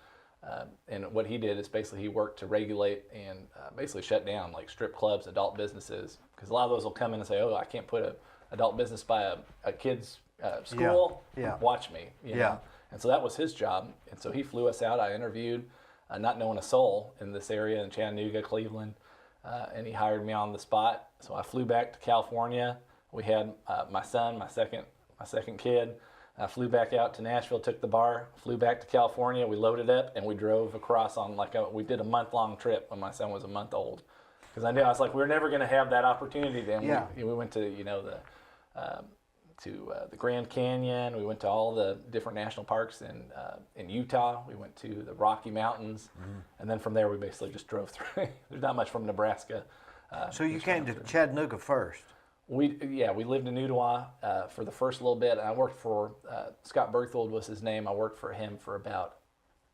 B: and what he did is basically he worked to regulate and basically shut down like strip clubs, adult businesses, because a lot of those will come in and say, oh, I can't put an adult business by a kid's school.
A: Yeah.
B: Watch me. You know? And so that was his job. And so he flew us out. I interviewed, not knowing a soul in this area in Chattanooga, Cleveland, and he hired me on the spot. So I flew back to California. We had my son, my second kid. I flew back out to Nashville, took the bar, flew back to California. We loaded up and we drove across on we did a month-long trip when my son was a month old. Because I was like, we're never going to have that opportunity then.
A: Yeah.
B: We went to, the Grand Canyon. We went to all the different national parks in Utah. We went to the Rocky Mountains. And then from there, we basically just drove through. There's not much from Nebraska.
A: So you came to Chattanooga first?
B: We lived in Ottawa for the first little bit. I worked for, Scott Berthold was his name. I worked for him for about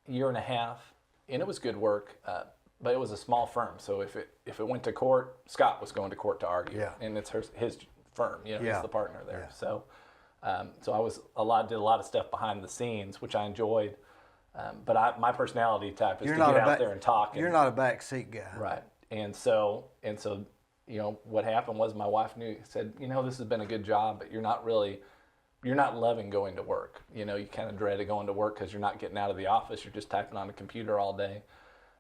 B: a year and a half. And it was good work, but it was a small firm. So if it went to court, Scott was going to court to argue.
A: Yeah.
B: And it's his firm, he's the partner there.
A: Yeah.
B: So so I did a lot of stuff behind the scenes, which I enjoyed. But my personality type is to get out there and talk.
A: You're not a backseat guy.
B: Right. And so, what happened was my wife said, this has been a good job, but you're not loving going to work. You kind of dreaded going to work because you're not getting out of the office. You're just typing on a computer all day.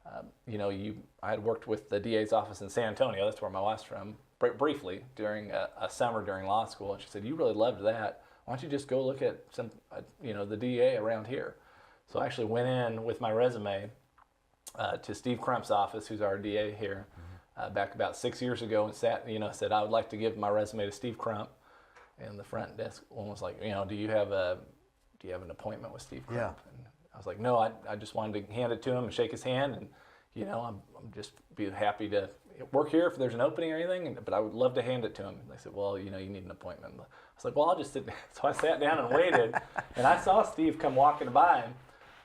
B: I had worked with the DA's office in San Antonio. That's where my wife's from. Briefly during a summer during law school, and she said, you really loved that. Why don't you just go look at some, the DA around here? So I actually went in with my resume to Steve Crump's office, who's our DA here, back about 6 years ago, and said I would like to give my resume to Steve Crump. And the front desk one was like, do you have an appointment with Steve Crump?
A: Yeah.
B: And I was like, no, I just wanted to hand it to him and shake his hand, and I'm just be happy to work here if there's an opening or anything, but I would love to hand it to him. And they said, well, you need an appointment. I was like, well, I'll just sit down. So I sat down and waited, and I saw Steve come walking by,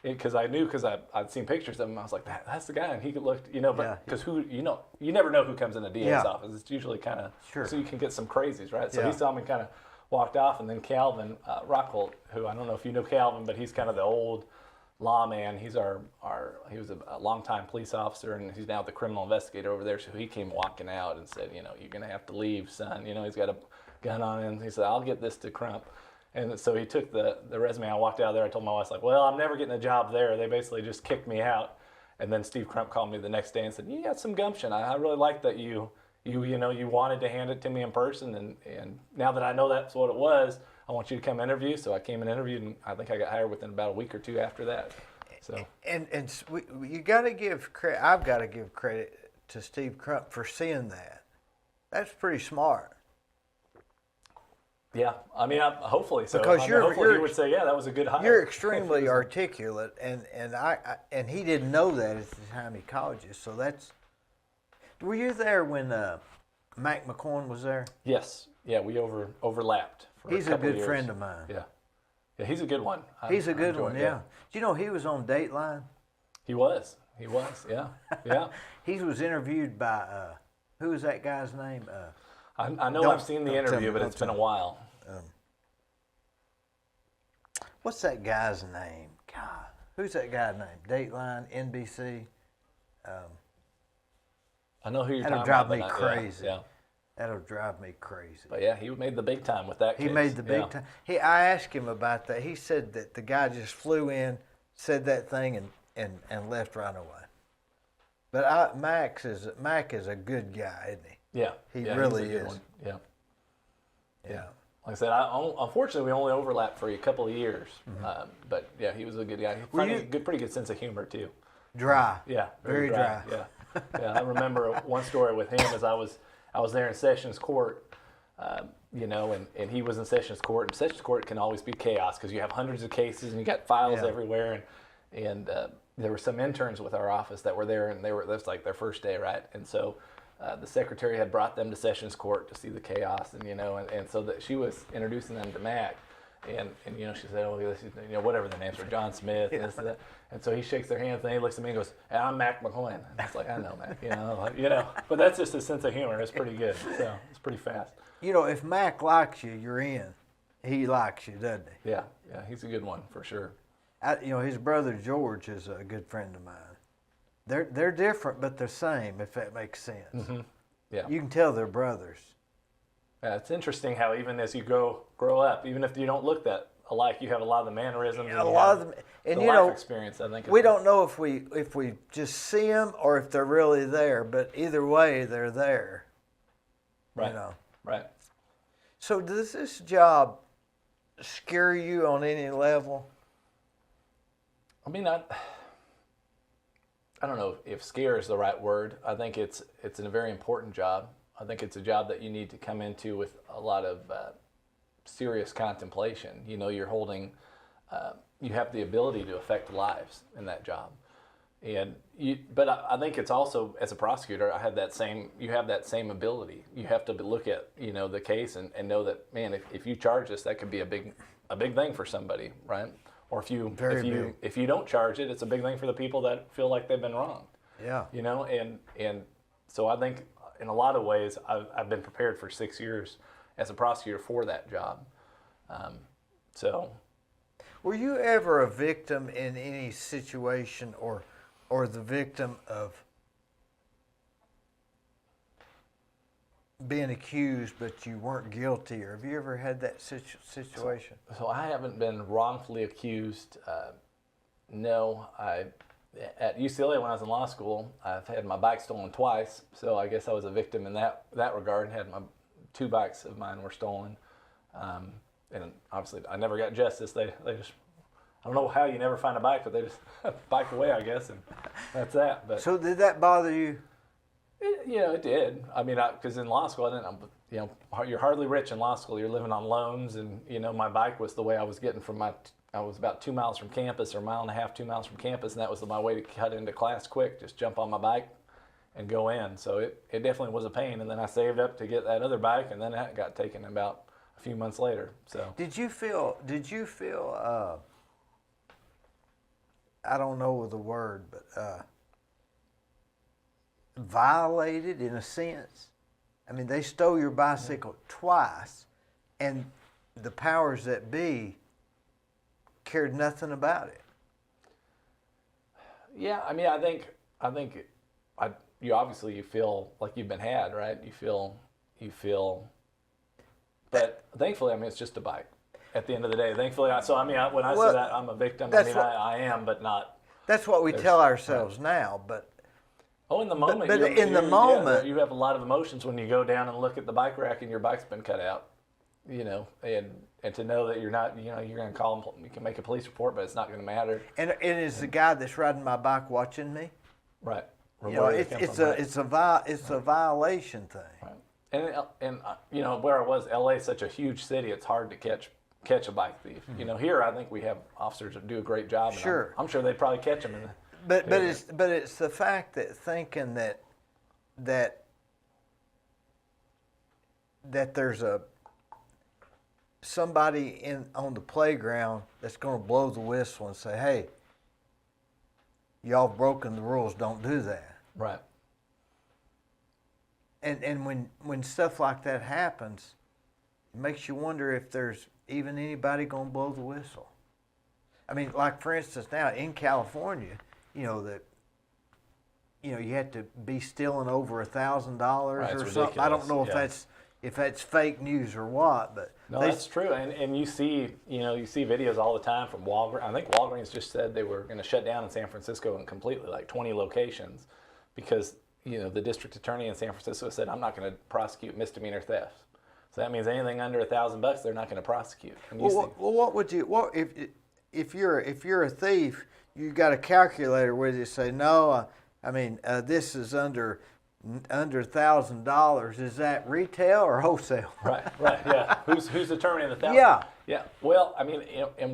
B: because I'd seen pictures of him. I was like, that's the guy, and he looked, because you never know who comes in the DA's office. It's usually kind of, so you can get some crazies, right? So he saw me kind of walked off, and then Calvin Rockholt, who I don't know if you know Calvin, but he's kind of the old lawman. He's he was a longtime police officer, and he's now the criminal investigator over there. So he came walking out and said, you're going to have to leave, son. He's got a gun on him. He said, I'll get this to Crump. And so he took the resume. I walked out of there. I told my wife, well, I'm never getting a job there. They basically just kicked me out. And then Steve Crump called me the next day and said, you got some gumption. I really like that you wanted to hand it to me in person. And now that I know that's what it was, I want you to come interview. So I came and interviewed, and I think I got hired within about a week or two after that. So
A: and you got to give credit. I've got to give credit to Steve Crump for seeing that. That's pretty smart.
B: Yeah, I mean, hopefully so.
A: Because
B: hopefully he would say, yeah, that was a good hire.
A: You're extremely articulate, and he didn't know that at the time he called you. So that's. Were you there when Mac McCorn was there?
B: Yes. Yeah, we overlapped.
A: He's a good friend of mine.
B: Yeah, he's a good one.
A: He's a good one. Yeah. Do you know he was on Dateline?
B: He was. Yeah. Yeah.
A: He was interviewed by who was that guy's name?
B: I know I've seen the interview, but it's been a while.
A: What's that guy's name? God, who's that guy's name? Dateline, NBC.
B: I know who you're
A: That'll
B: talking about.
A: That'll drive me crazy.
B: Yeah.
A: That'll drive me crazy.
B: But yeah, he made the big time with that case.
A: He made the big time. I asked him about that. He said that the guy just flew in, said that thing, and left right away. But Mac is a good guy, isn't he?
B: Yeah.
A: He really
B: he's a good
A: is.
B: one. Yeah.
A: Yeah.
B: Like I said, unfortunately, we only overlapped for a couple of years. But yeah, he was a good guy. Pretty good sense of humor too.
A: Dry.
B: Yeah.
A: Very dry.
B: Yeah. Yeah. I remember one story with him as I was there in Sessions Court. and he was in Sessions Court. And Sessions Court can always be chaos because you have hundreds of cases and you got files everywhere. And there were some interns with our office that were there, and that's like their first day, right? And so the secretary had brought them to Sessions Court to see the chaos, and so that she was introducing them to Mac. And she said, oh, this is, whatever their names were, John Smith, and this and that. And so he shakes their hands, and he looks at me and goes, hey, I'm Mac McCoy. And I was like, I know, Mac, But that's just his sense of humor. It's pretty good. So it's pretty fast.
A: If Mac likes you, you're in. He likes you, doesn't he?
B: Yeah, he's a good one for sure.
A: His brother George is a good friend of mine. They're different, but they're same, if that makes sense.
B: Mm-hmm. Yeah.
A: You can tell they're brothers.
B: Yeah, it's interesting how even as you grow up, even if you don't look that alike, you have a lot of the mannerisms.
A: A lot of them, and
B: the life experience. I think
A: we don't know if we just see them or if they're really there, but either way, they're there.
B: Right. Right.
A: So does this job scare you on any level?
B: I mean, I don't know if scare is the right word. I think it's a very important job. I think it's a job that you need to come into with a lot of serious contemplation. You're holding, you have the ability to affect lives in that job. But I think it's also, as a prosecutor, you have that same ability. You have to look at, the case and know that, man, if you charge this, that could be a big thing for somebody, right? Or if you don't charge it, it's a big thing for the people that feel like they've been wronged.
A: Yeah.
B: And so I think in a lot of ways I've been prepared for 6 years as a prosecutor for that job.
A: Were you ever a victim in any situation or the victim of being accused but you weren't guilty, or have you ever had that situation?
B: So I haven't been wrongfully accused. No, at UCLA when I was in law school, I've had my bike stolen twice. So I guess I was a victim in that regard. Had 2 bikes of mine were stolen, and obviously I never got justice. They just, I don't know how you never find a bike, but they just bike away, I guess, and that's that. But
A: so did that bother you?
B: It did. I mean, because in law school, you're hardly rich in law school. You're living on loans, and my bike was the way I was getting I was about 2 miles from campus, or 1.5 miles, 2 miles from campus, and that was my way to cut into class quick. Just jump on my bike and go in. So it definitely was a pain. And then I saved up to get that other bike, and then that got taken about a few months later. So
A: did you feel? I don't know the word, but violated in a sense? I mean, they stole your bicycle twice, and the powers that be cared nothing about it.
B: Yeah, I mean, I think you obviously feel like you've been had, right? You feel, but thankfully, I mean, it's just a bike. At the end of the day, thankfully, when I say that I'm a victim, I am, but not.
A: That's what we tell ourselves now, but.
B: Oh, in the moment.
A: But in the moment,
B: you have a lot of emotions when you go down and look at the bike rack and your bike's been cut out. And to know that you're not, you're going to call them, you can make a police report, but it's not going to matter.
A: And is the guy that's riding my bike watching me?
B: Right.
A: It's a violation thing.
B: Right. And where I was, LA is such a huge city, it's hard to catch a bike thief. Mm-hmm. Here I think we have officers that do a great job. And
A: sure.
B: I'm sure they'd probably catch them.
A: But it's the fact that thinking that there's somebody on the playground that's going to blow the whistle and say, "Hey, y'all broken the rules. Don't do that."
B: Right.
A: And when stuff like that happens, it makes you wonder if there's even anybody going to blow the whistle. I mean, like for instance, now in California, you had to be stealing over $1,000 or something.
B: Ridiculous.
A: I don't know if that's fake news or what, but
B: no, that's true. And you see videos all the time from Walgreens. I think Walgreens just said they were going to shut down in San Francisco and completely, like 20 locations, because the district attorney in San Francisco said, I'm not going to prosecute misdemeanor thefts. So that means anything under $1,000 they're not going to prosecute.
A: What would you if you're a thief? You got a calculator with you. Say no. This is under under $1,000, is that retail or wholesale?
B: Right, yeah. Who's determining the 1,000? Yeah. Well, I mean, and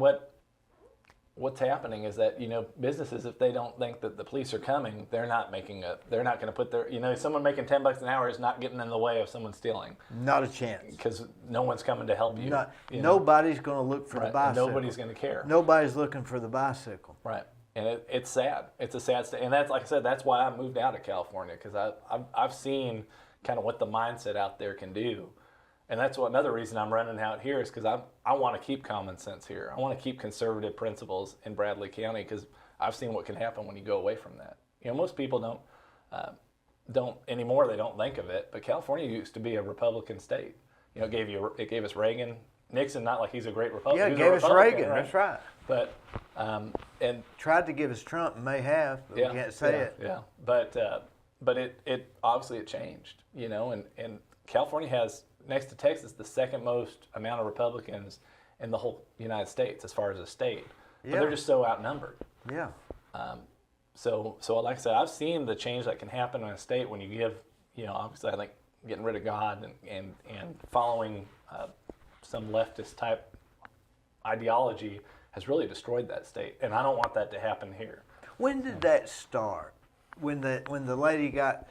B: what's happening is that, businesses, if they don't think that the police are coming, they're not going to put their, someone making $10 an hour is not getting in the way of someone stealing.
A: Not a chance.
B: Because no one's coming to help you.
A: Nobody's going to look for the bicycle.
B: Nobody's going to care.
A: Nobody's looking for the bicycle.
B: Right. And it's sad. It's a sad state. And that's, like I said, that's why I moved out of California, because I've seen kind of what the mindset out there can do. And that's another reason I'm running out here is because I want to keep common sense here. I want to keep conservative principles in Bradley County, because I've seen what can happen when you go away from that. Most people don't anymore. They don't think of it. But California used to be a Republican state. It gave us Reagan, Nixon. Not like he's a great Republican.
A: Yeah, it gave us Reagan. Right? That's right.
B: But and
A: tried to give us Trump. May have. But we can't say it.
B: Yeah. But it obviously it changed. And California has, next to Texas, the second most amount of Republicans in the whole United States as far as a state. But they're just so outnumbered.
A: Yeah.
B: So like I said, I've seen the change that can happen in a state when you give, obviously I think getting rid of God and following some leftist type ideology has really destroyed that state. And I don't want that to happen here.
A: When did that start? When the lady got...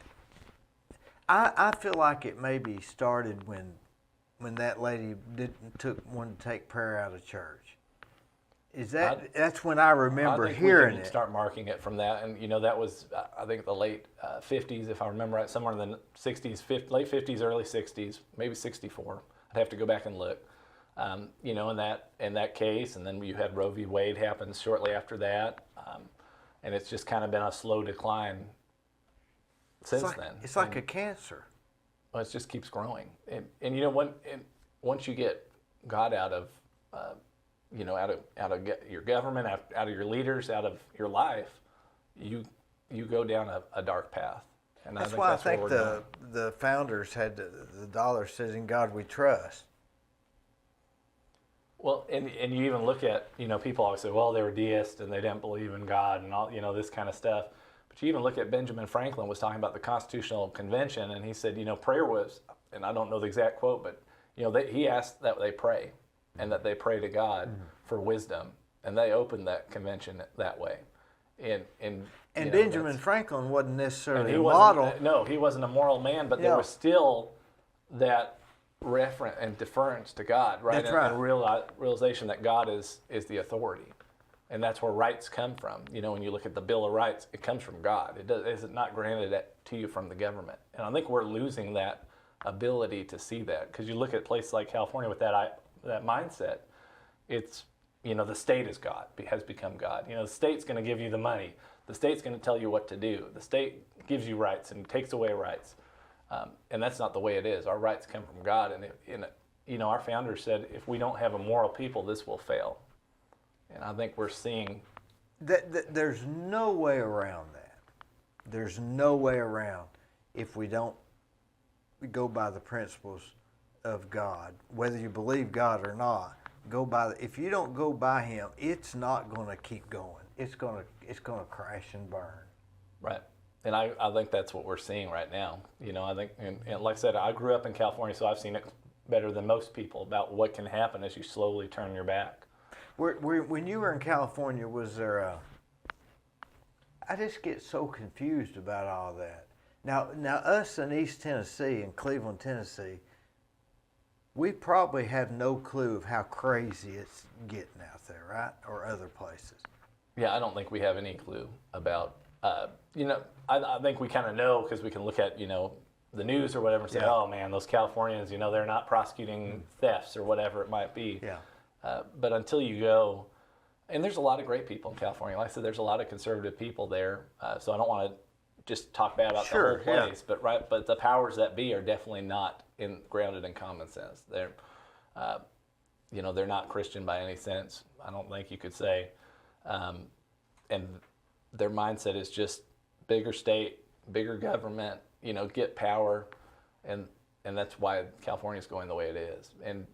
A: I feel like it maybe started when that lady wanted to take prayer out of church. That's when I remember hearing it.
B: Start marking it from that, and that was I think the late 50s, if I remember right, somewhere in the 60s, late 50s, early 60s, maybe 64. I'd have to go back and look. In that case, and then you had Roe v. Wade happen shortly after that, and it's just kind of been a slow decline.
A: It's like a cancer.
B: Well, it just keeps growing, and once you get God out of your government, out of your leaders, out of your life, you go down a dark path. And
A: that's why I think the founders had the dollar says, "In God we trust."
B: Well, and you even look at people always say, well, they were deists and they didn't believe in God and all this kind of stuff. But you even look at Benjamin Franklin was talking about the Constitutional Convention, and he said, prayer was, and I don't know the exact quote, but he asked that they pray, and that they pray to God for wisdom, and they opened that convention that way. And
A: Benjamin Franklin wasn't necessarily a model.
B: No, he wasn't a moral man, but there was still that reference and deference to God, right?
A: That's right.
B: And realization that God is the authority. And that's where rights come from. When you look at the Bill of Rights, it comes from God. It's not granted to you from the government. And I think we're losing that ability to see that. Because you look at places like California with that mindset, it's, the state is God, has become God. The state's going to give you the money. The state's going to tell you what to do. The state gives you rights and takes away rights. And that's not the way it is. Our rights come from God. And our founders said, if we don't have a moral people, this will fail. And I think we're seeing...
A: There's no way around that. There's no way around if we don't go by the principles of God. Whether you believe God or not, if you don't go by Him, it's not going to keep going. It's going to crash and burn.
B: Right. And I think that's what we're seeing right now. I think, and like I said, I grew up in California, so I've seen it better than most people about what can happen as you slowly turn your back.
A: When you were in California, was there I just get so confused about all that. Now us in East Tennessee and Cleveland, Tennessee, we probably have no clue of how crazy it's getting out there, right? Or other places.
B: Yeah, I don't think we have any clue about, I think we kind of know because we can look at, the news or whatever and say, oh man, those Californians, they're not prosecuting thefts or whatever it might be.
A: Yeah.
B: But until you go, and there's a lot of great people in California. Like I said, there's a lot of conservative people there. So I don't want to just talk bad about the whole place. Yeah. But the powers that be are definitely not grounded in common sense. They're, they're not Christian by any sense. I don't think you could say. And their mindset is just bigger state, bigger government. Get power, and that's why California is going the way it is. And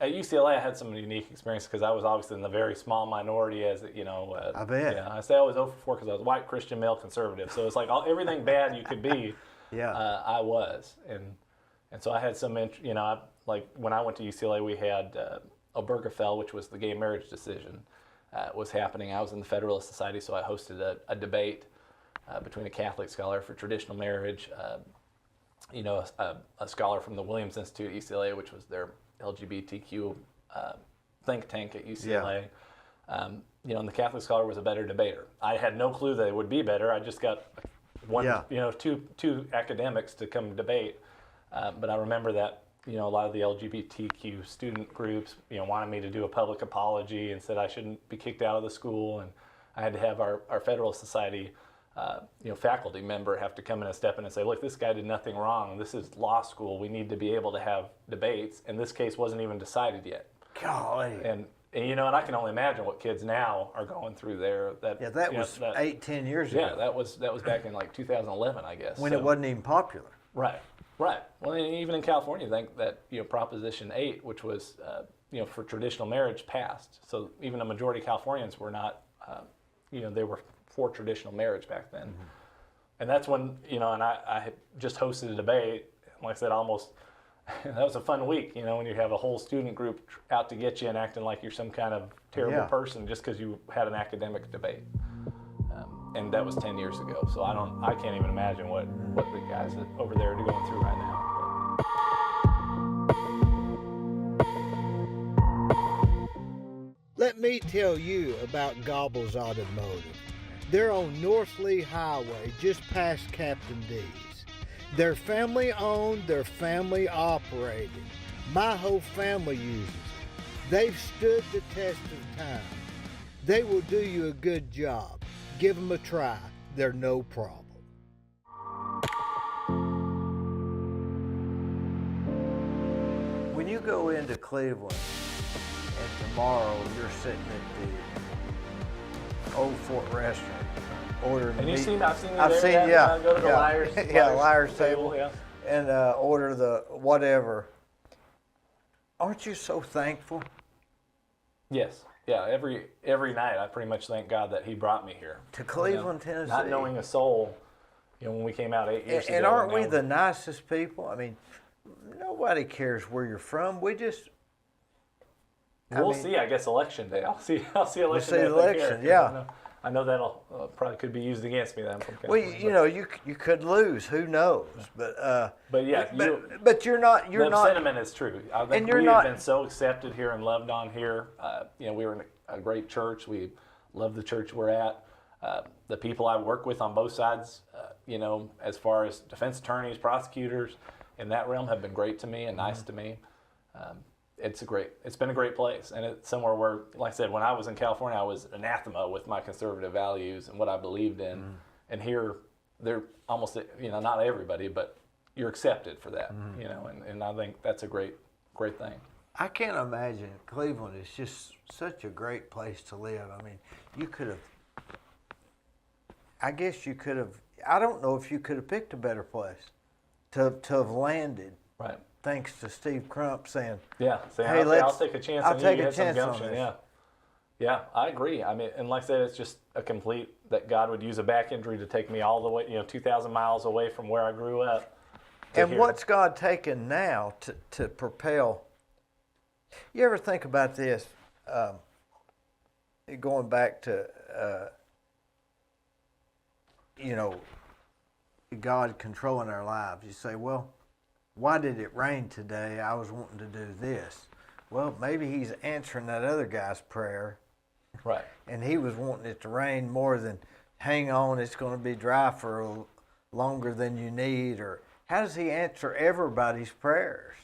B: at UCLA, I had some unique experience because I was obviously in the very small minority as,
A: I bet.
B: Yeah, I say I was 0 for 4 because I was white, Christian, male, conservative. So it's like everything bad you could be.
A: Yeah.
B: I was, and so I had some, like when I went to UCLA, we had Obergefell, which was the gay marriage decision, was happening. I was in the Federalist Society, so I hosted a debate between a Catholic scholar for traditional marriage, a scholar from the Williams Institute at UCLA, which was their LGBTQ think tank at UCLA. And the Catholic scholar was a better debater. I had no clue that it would be better. I just got two academics to come debate. But I remember that, a lot of the LGBTQ student groups, wanted me to do a public apology and said I shouldn't be kicked out of the school. And I had to have our Federalist Society, faculty member have to come in and step in and say, look, this guy did nothing wrong. This is law school. We need to be able to have debates. And this case wasn't even decided yet.
A: Golly.
B: And I can only imagine what kids now are going through there. That
A: was 8-10 years ago.
B: Yeah, that was back in like 2011, I guess.
A: When it wasn't even popular.
B: Right. Well, even in California, I think that Proposition 8, which was for traditional marriage, passed. So even a majority of Californians were not, they were for traditional marriage back then. Mm-hmm. And that's when and I had just hosted a debate. Like I said, almost. That was a fun week, when you have a whole student group out to get you and acting like you're some kind of terrible person just because you had an academic debate. And that was 10 years ago. So I can't even imagine what the guys over there are going through right
C: now. Let me tell you about Gobbles Automotive. They're on North Lee Highway, just past Captain D's. They're family owned, they're family operated. My whole family uses it. They've stood the test of time. They will do you a good job. Give them a try. They're no problem.
A: When you go into Cleveland and tomorrow you're sitting at the Old Fort Restaurant, ordering
B: and
A: I've seen
B: go to the Liar's
A: table, and order the whatever. Aren't you so thankful?
B: Yes. Yeah, every night I pretty much thank God that He brought me here.
A: To Cleveland, Tennessee.
B: Not knowing a soul, when we came out 8 years ago.
A: And aren't we the nicest people? I mean, nobody cares where you're from. We just...
B: We'll see, I guess, Election Day. I'll see election
A: we'll
B: day.
A: See election, yeah.
B: I know that'll probably could be used against me then.
A: Well, you could lose. Who knows? But
B: yeah,
A: but you're not.
B: The sentiment is true. I think we have been so accepted here and loved on here. We were in a great church. We love the church we're at. The people I work with on both sides, as far as defense attorneys, prosecutors, in that realm, have been great to me and nice to me. It's been a great place, and it's somewhere where, like I said, when I was in California, I was anathema with my conservative values and what I believed in. And here, they're almost, not everybody, but you're accepted for that, and I think that's a great thing.
A: I can't imagine. Cleveland is just such a great place to live. I mean, I don't know if you could have picked a better place to have landed.
B: Right.
A: Thanks to Steve Crump saying,
B: "Hey, I'll take a chance.
A: I'll take a
B: chance
A: on this."
B: Yeah, I agree. I mean, and like I said, it's just a complete that God would use a back injury to take me all the way, 2,000 miles away from where I grew up.
A: And here. What's God taking now to propel? You ever think about this? Going back to, God controlling our lives. You say, well, why did it rain today? I was wanting to do this. Well, maybe He's answering that other guy's prayer.
B: Right.
A: And he was wanting it to rain more than, hang on, it's going to be dry for longer than you need. Or how does He answer everybody's prayers?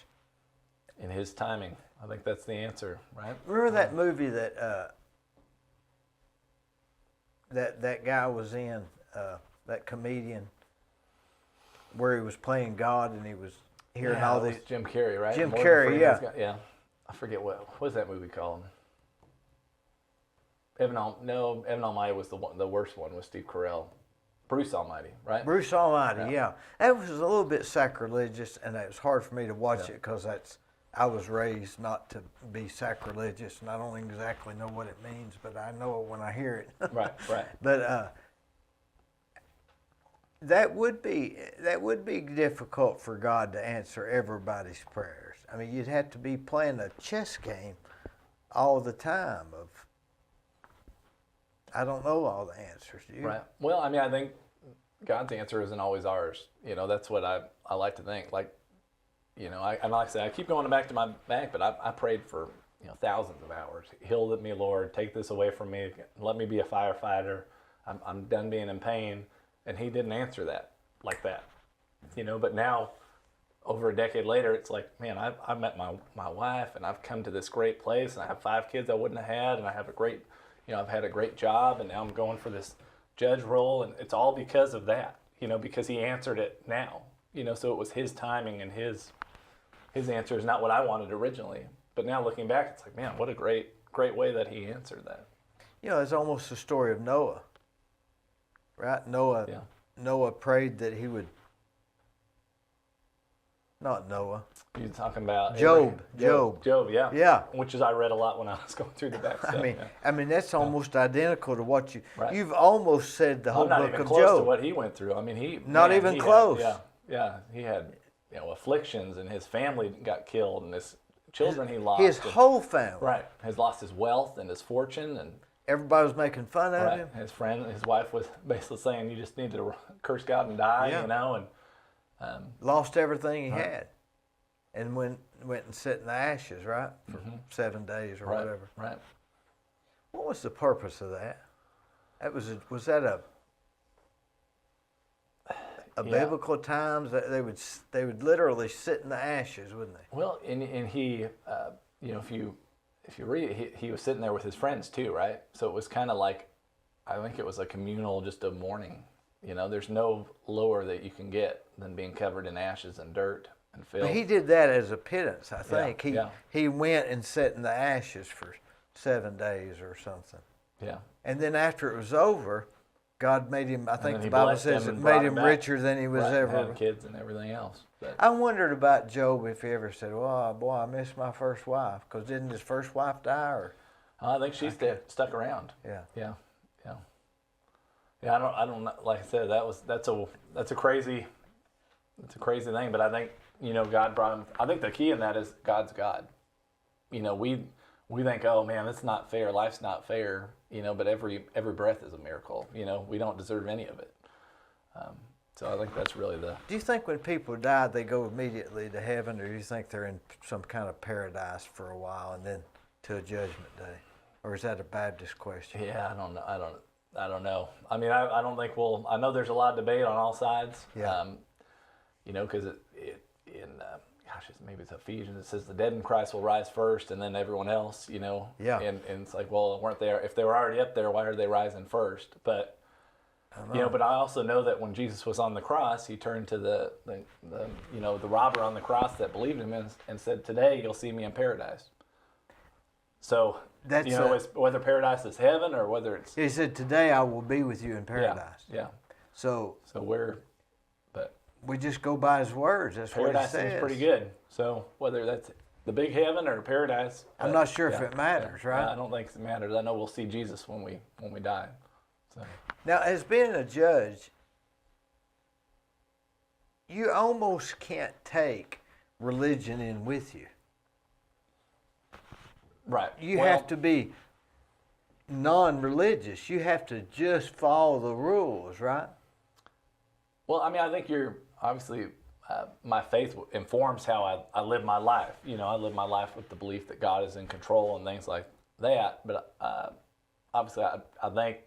B: In His timing. I think that's the answer, right?
A: Remember that movie that that guy was in, that comedian, where he was playing God and he was hearing all these.
B: Jim Carrey, right?
A: Jim Carrey, yeah.
B: Yeah. I forget what was that movie called? Evan Almighty was the worst one with Steve Carell. Bruce Almighty, right?
A: Bruce Almighty, yeah. That was a little bit sacrilegious, and it was hard for me to watch it because I was raised not to be sacrilegious, and I don't exactly know what it means, but I know it when I hear it.
B: Right.
A: But that would be difficult for God to answer everybody's prayers. I mean, you'd have to be playing a chess game all the time of, I don't know all the answers, do you?
B: Right. Well, I mean, I think God's answer isn't always ours. You know, that's what I like to think. Like, you know, and like I say, I keep going back to my bank, but I prayed for, you know, thousands of hours. Heal me, Lord. Take this away from me. Let me be a firefighter. I'm done being in pain. And he didn't answer that like that. You know, but now, over a decade later, it's like, man, I met my wife, and I've come to this great place, and I have 5 kids I wouldn't have had, and I have a great, you know, I've had a great job, and now I'm going for this judge role, and it's all because of that, you know, because he answered it now, you know, so it was his timing, and his answer is not what I wanted originally. But now looking back, it's like, man, what a great way that he answered that.
A: You know, it's almost the story of Noah, right? Noah prayed that he would, not Noah.
B: You're talking about
A: Job,
B: yeah.
A: Yeah.
B: Which is I read a lot when I was going through the back stuff.
A: I mean that's almost identical to what
B: Right.
A: you've almost said the whole
B: I'm not
A: book
B: even
A: of
B: close
A: Job.
B: to what he went through. I mean, he
A: close.
B: He had, you know, afflictions, and his family got killed, and his children he lost.
A: His whole family.
B: Right. Has lost his wealth and his fortune, and
A: Everybody was making fun of
B: right.
A: him.
B: His wife was basically saying, "You just need to curse God and die,"
A: Yeah.
B: you know, and
A: Lost everything he
B: Right.
A: had, and went and sit in the ashes, right, for 7 days or
B: right,
A: whatever.
B: right.
A: What was the purpose of that? Was that a
B: Yeah.
A: biblical times that they would literally sit in the ashes, wouldn't they?
B: Well, and he, you know, if you read it, he was sitting there with his friends too, right? So it was kind of like, I think it was a communal, just a mourning. You know, there's no lower that you can get than being covered in ashes and dirt and filth.
A: But he did that as a penance, I think.
B: yeah.
A: He went and sat in the ashes for 7 days or something.
B: Yeah.
A: And then after it was over, God made him, I think
B: then
A: the
B: he
A: Bible
B: blessed
A: says
B: him
A: it
B: and
A: made
B: brought
A: him
B: him back.
A: richer than he was
B: Right,
A: ever.
B: had kids and everything else. But
A: I wondered about Job if he ever said, "Well, boy, I miss my first wife," because didn't his first wife die? Or
B: I think she's stuck around.
A: yeah,
B: Yeah. I don't know. Like I said, that's a crazy thing. But I think, you know, God brought him. I think the key in that is God's God. You know, we think, oh man, it's not fair. Life's not fair. You know, but every breath is a miracle. You know, we don't deserve any of it. So I think that's really the.
A: Do you think when people die, they go immediately to heaven, or do you think they're in some kind of paradise for a while and then to a judgment day? Or is that a Baptist question?
B: Yeah, I don't know. I mean, I don't think I know there's a lot of debate on all sides.
A: Yeah.
B: You know, because maybe it's Ephesians. It says the dead in Christ will rise first, and then everyone else. You know.
A: Yeah.
B: And it's like, well, weren't they? If they were already up there, why are they rising first? But you know, but I also know that when Jesus was on the cross, he turned to the robber on the cross that believed him and said, "Today you'll see me in paradise." So
A: That's
B: whether paradise is heaven or whether it's.
A: He said, "Today I will be with you in paradise."
B: Yeah.
A: So
B: we
A: we just go by his words. That's what he
B: paradise
A: says.
B: seems pretty good. So whether that's the big heaven or paradise,
A: I'm not sure if it matters, right?
B: I don't think it matters. I know we'll see Jesus when we die. So.
A: Now, as being a judge, you almost can't take religion in with you.
B: Right.
A: You have to be non-religious. You have to just follow the rules, right?
B: Well, I mean, I think you're obviously my faith informs how I live my life. You know, I live my life with the belief that God is in control and things like that. But obviously, I think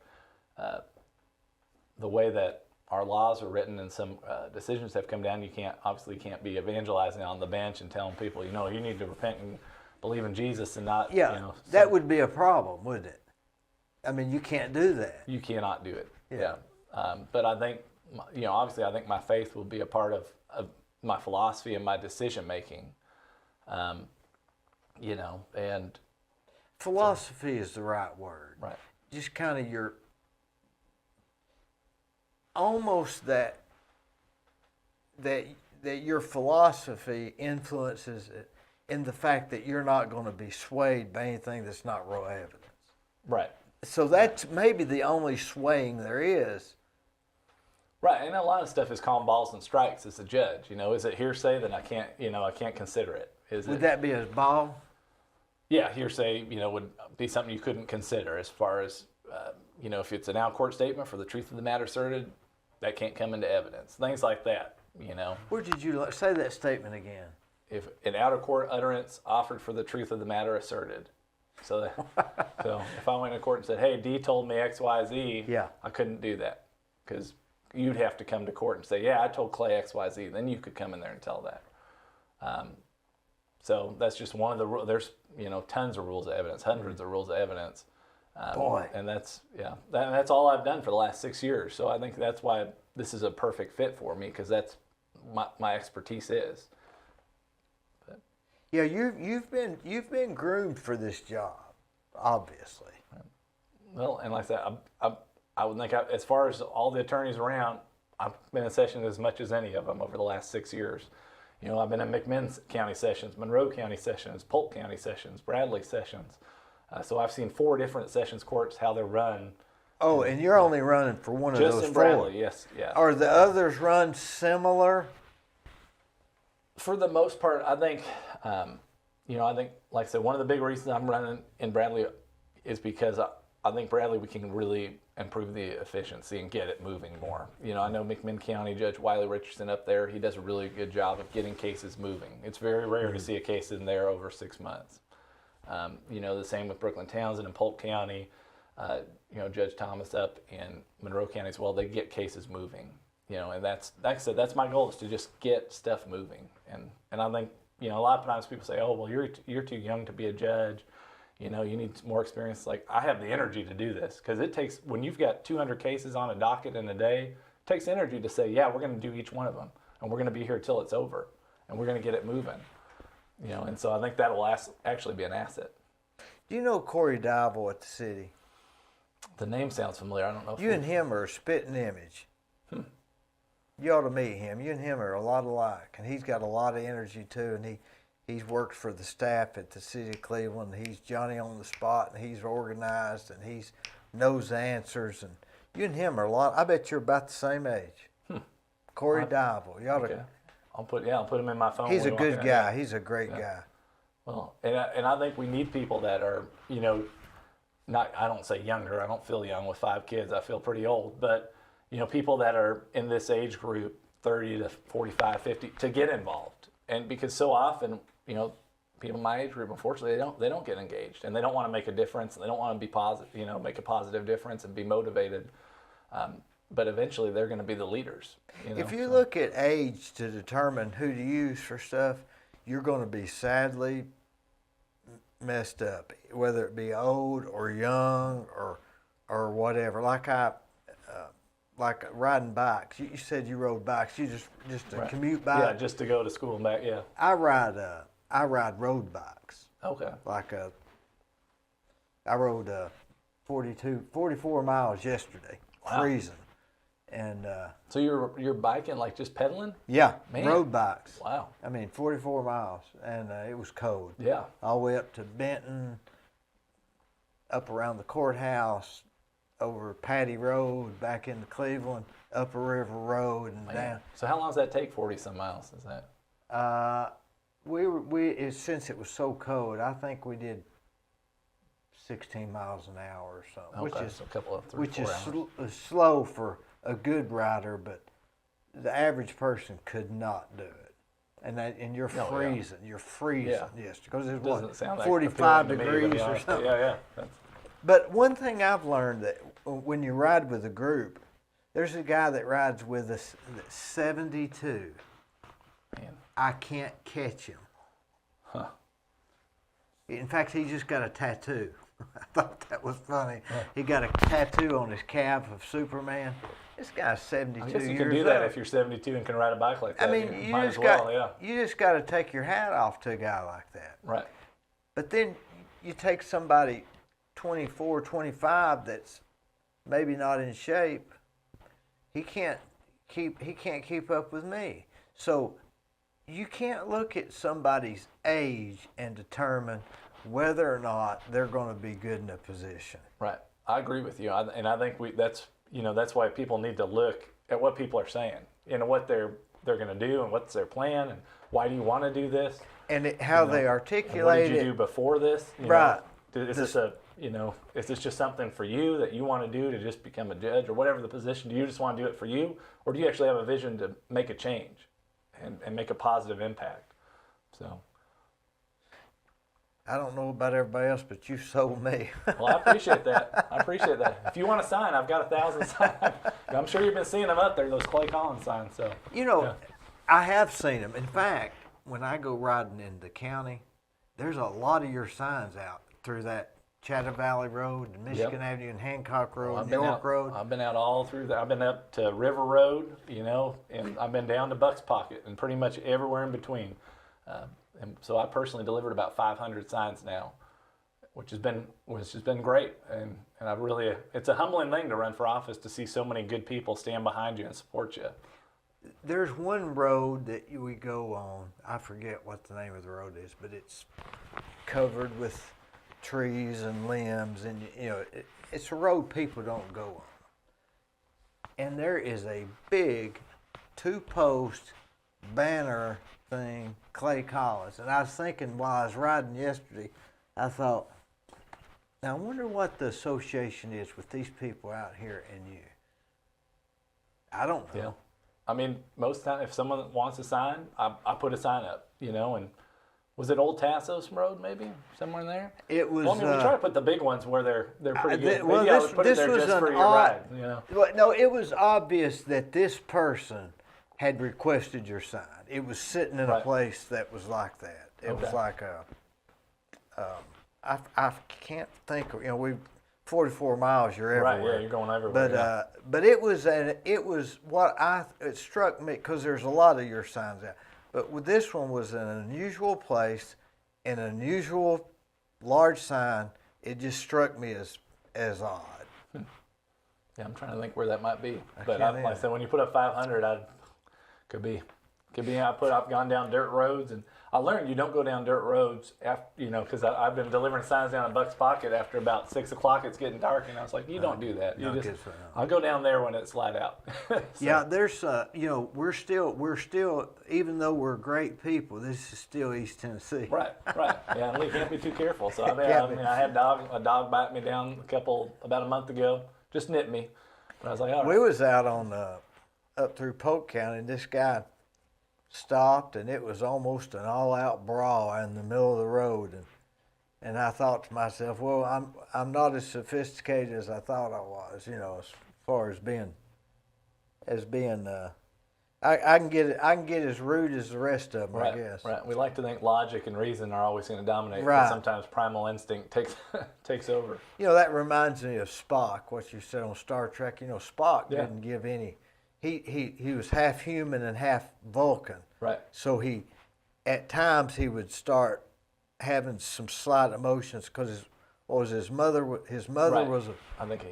B: the way that our laws are written and some decisions have come down, you can't be evangelizing on the bench and telling people, you know, you need to repent and believe in Jesus and not.
A: Yeah,
B: you know,
A: that would be a problem, wouldn't it? I mean, you can't do that.
B: You cannot do it.
A: Yeah.
B: But I think, you know, obviously, I think my faith will be a part of my philosophy and my decision making. You know, and
A: philosophy is the right word.
B: Right.
A: Just kind of your almost that your philosophy influences it in the fact that you're not going to be swayed by anything that's not raw evidence.
B: Right.
A: So that's maybe the only swaying there is.
B: Right, and a lot of stuff is calling balls and strikes as a judge. Is it hearsay? Then I can't consider it.
A: Would that be a ball?
B: Yeah, hearsay, would be something you couldn't consider as far as, if it's an out-of-court statement for the truth of the matter asserted, that can't come into evidence. Things like that,
A: Where did you say that statement again?
B: If an out-of-court utterance offered for the truth of the matter asserted. So if I went to court and said, hey, Dee told me X, Y, Z,
A: yeah,
B: I couldn't do that because you'd have to come to court and say, yeah, I told Clay X, Y, Z. Then you could come in there and tell that. So that's just one of the rules. There's, tons of rules of evidence, hundreds of rules of evidence.
A: Boy.
B: And that's all I've done for the last 6 years. So I think that's why this is a perfect fit for me, because that's my expertise is. But,
A: yeah, you've been groomed for this job, obviously.
B: Well, and like I said, I would think as far as all the attorneys around, I've been in sessions as much as any of them over the last 6 years. I've been in McMinn County sessions, Monroe County sessions, Polk County sessions, Bradley sessions. So I've seen 4 different sessions courts, how they're run.
A: Oh, and you're only running for one of those 4.
B: Just in Bradley, yes, yeah.
A: Are the others run similar?
B: For the most part, I think, like I said, one of the big reasons I'm running in Bradley is because I think Bradley, we can really improve the efficiency and get it moving more. I know McMinn County Judge Wiley Richardson up there, he does a really good job of getting cases moving. It's very rare to see a case in there over 6 months. The same with Brooklyn Townsend and Polk County, Judge Thomas up in Monroe County as well, they get cases moving. And that's, like I said, that's my goal, is to just get stuff moving. And I think, a lot of times people say, oh, well, you're too young to be a judge. You need more experience. Like, I have the energy to do this, because it takes, when you've got 200 cases on a docket in a day, it takes energy to say, yeah, we're going to do each one of them, and we're going to be here till it's over, and we're going to get it moving. And so I think that will actually be an asset.
A: Do you know Corey Dival at the city?
B: The name sounds familiar. I don't know if
A: you and him are a spitting image. You ought to meet him. You and him are a lot alike, and he's got a lot of energy too, and he's worked for the staff at the city of Cleveland. He's Johnny on the spot, and he's organized, and he knows the answers. And you and him are a lot. I bet you're about the same age. Corey Dival. You ought to.
B: I'll put him in my phone.
A: He's a good guy. He's a great guy.
B: Well, and I think we need people that are, not, I don't say younger. I don't feel young with 5 kids. I feel pretty old. But, people that are in this age group, 30 to 45, 50, to get involved. And because so often, people my age group, unfortunately, they don't get engaged, and they don't want to make a difference. And they don't want to be positive, make a positive difference and be motivated. But eventually, they're going to be the leaders.
A: If you look at age to determine who to use for stuff, you're going to be sadly messed up, whether it be old or young or whatever. Like riding bikes. You said you rode bikes. You just a commute bike.
B: Yeah, just to go to school and back. Yeah.
A: I ride road bikes.
B: Okay.
A: I rode 44 miles yesterday, freezing, and
B: so you're biking, like just pedaling?
A: Yeah,
B: Man.
A: Road bikes.
B: Wow.
A: 44 miles, and it was cold.
B: Yeah.
A: All the way up to Benton, up around the courthouse, over Patty Road, back into Cleveland, Upper River Road, and down.
B: So how long does that take? 40-some miles, is that?
A: Since it was so cold, I think we did 16 miles an hour or something,
B: Okay,
A: which is
B: so a couple of 3 or 4 hours.
A: Slow for a good rider, but the average person could not do it. And you're freezing. You're freezing.
B: Yeah.
A: Yes, because it's
B: Doesn't sound
A: 45
B: appealing to me,
A: degrees
B: to be
A: or
B: honest.
A: something.
B: Yeah.
A: But one thing I've learned, that when you ride with a group, there's a guy that rides with us that's 72.
B: Man.
A: I can't catch him.
B: Huh.
A: In fact, he just got a tattoo. I thought that was funny. He got a tattoo on his calf of Superman. This guy's 72 years old.
B: I guess you can do that if you're 72 and can ride a bike like that.
A: I mean, you just got to take your hat off to a guy like that.
B: Right.
A: But then you take somebody 24, 25 that's maybe not in shape. He can't keep up with me. So you can't look at somebody's age and determine whether or not they're going to be good in a position.
B: Right. I agree with you. I think that's why people need to look at what people are saying, what they're going to do and what's their plan and why do you want to do this,
A: and how they
B: and
A: articulate
B: what did you
A: it.
B: do before this,
A: Right.
B: Is this just something for you that you want to do to just become a judge or whatever the position? Do you just want to do it for you, or do you actually have a vision to make a change and make a positive impact? So
A: I don't know about everybody else, but you sold me.
B: well, I appreciate that. If you want a sign, I've got 1,000 signs. I'm sure you've been seeing them up there, those Clay Collinsmp signs. So yeah.
A: I have seen them. In fact, when I go riding in the county, there's a lot of your signs out through that Chatham Valley Road, and Michigan Avenue, and Hancock Road, and York Road.
B: I've been out all through that. I've been up to River Road, and I've been down to Buck's Pocket, and pretty much everywhere in between. And so I personally delivered about 500 signs now, which has been great. And I really, it's a humbling thing to run for office, to see so many good people stand behind you and support you.
A: There's one road that we go on. I forget what the name of the road is, but it's covered with trees and limbs, and it's a road people don't go on. And there is a big 2-post banner thing, Clay Collins. And I was thinking while I was riding yesterday, I thought, now I wonder what the association is with these people out here and you. I don't know.
B: Yeah. I mean, most time if someone wants a sign, I put a sign up, and was it Old Tassos Road maybe? Somewhere in there?
A: It was.
B: Well, I mean, we try to put the big ones where they're pretty good.
A: Well,
B: maybe I would put it there just for your ride,
A: Well, no, it was obvious that this person had requested your sign. It was sitting in a place that was like that. It was like I can't think of, we 44 miles, you're everywhere.
B: Right, yeah, you're going everywhere.
A: But it was what it struck me, because there's a lot of your signs out. But with this one was an unusual place, an unusual large sign. It just struck me as odd.
B: Yeah, I'm trying to think where that might be. But like I said, when you put up 500, could be. I've gone down dirt roads, and I learned you don't go down dirt roads after, because I've been delivering signs down at Buck's Pocket after about 6 o'clock. It's getting dark, and I was like, you don't do that. I'll go down there when it's light out. So.
A: Yeah, there's we're still, even though we're great people, this is still East Tennessee.
B: Right. Yeah, and we can't be too careful. So I had a dog bite me down about a month ago, just nipped me. But I was like, all right.
A: We was out on up through Polk County, and this guy stopped, and it was almost an all-out brawl in the middle of the road, and I thought to myself, well, I'm not as sophisticated as I thought I was, as far as being I can get as rude as the rest of them, I guess.
B: Right. We like to think logic and reason are always going to dominate,
A: right.
B: But sometimes primal instinct takes over.
A: That reminds me of Spock, what you said on Star Trek. Spock didn't give any. He was half human and half Vulcan.
B: Right.
A: So at times he would start having some slight emotions because his mother? His mother was a.
B: I think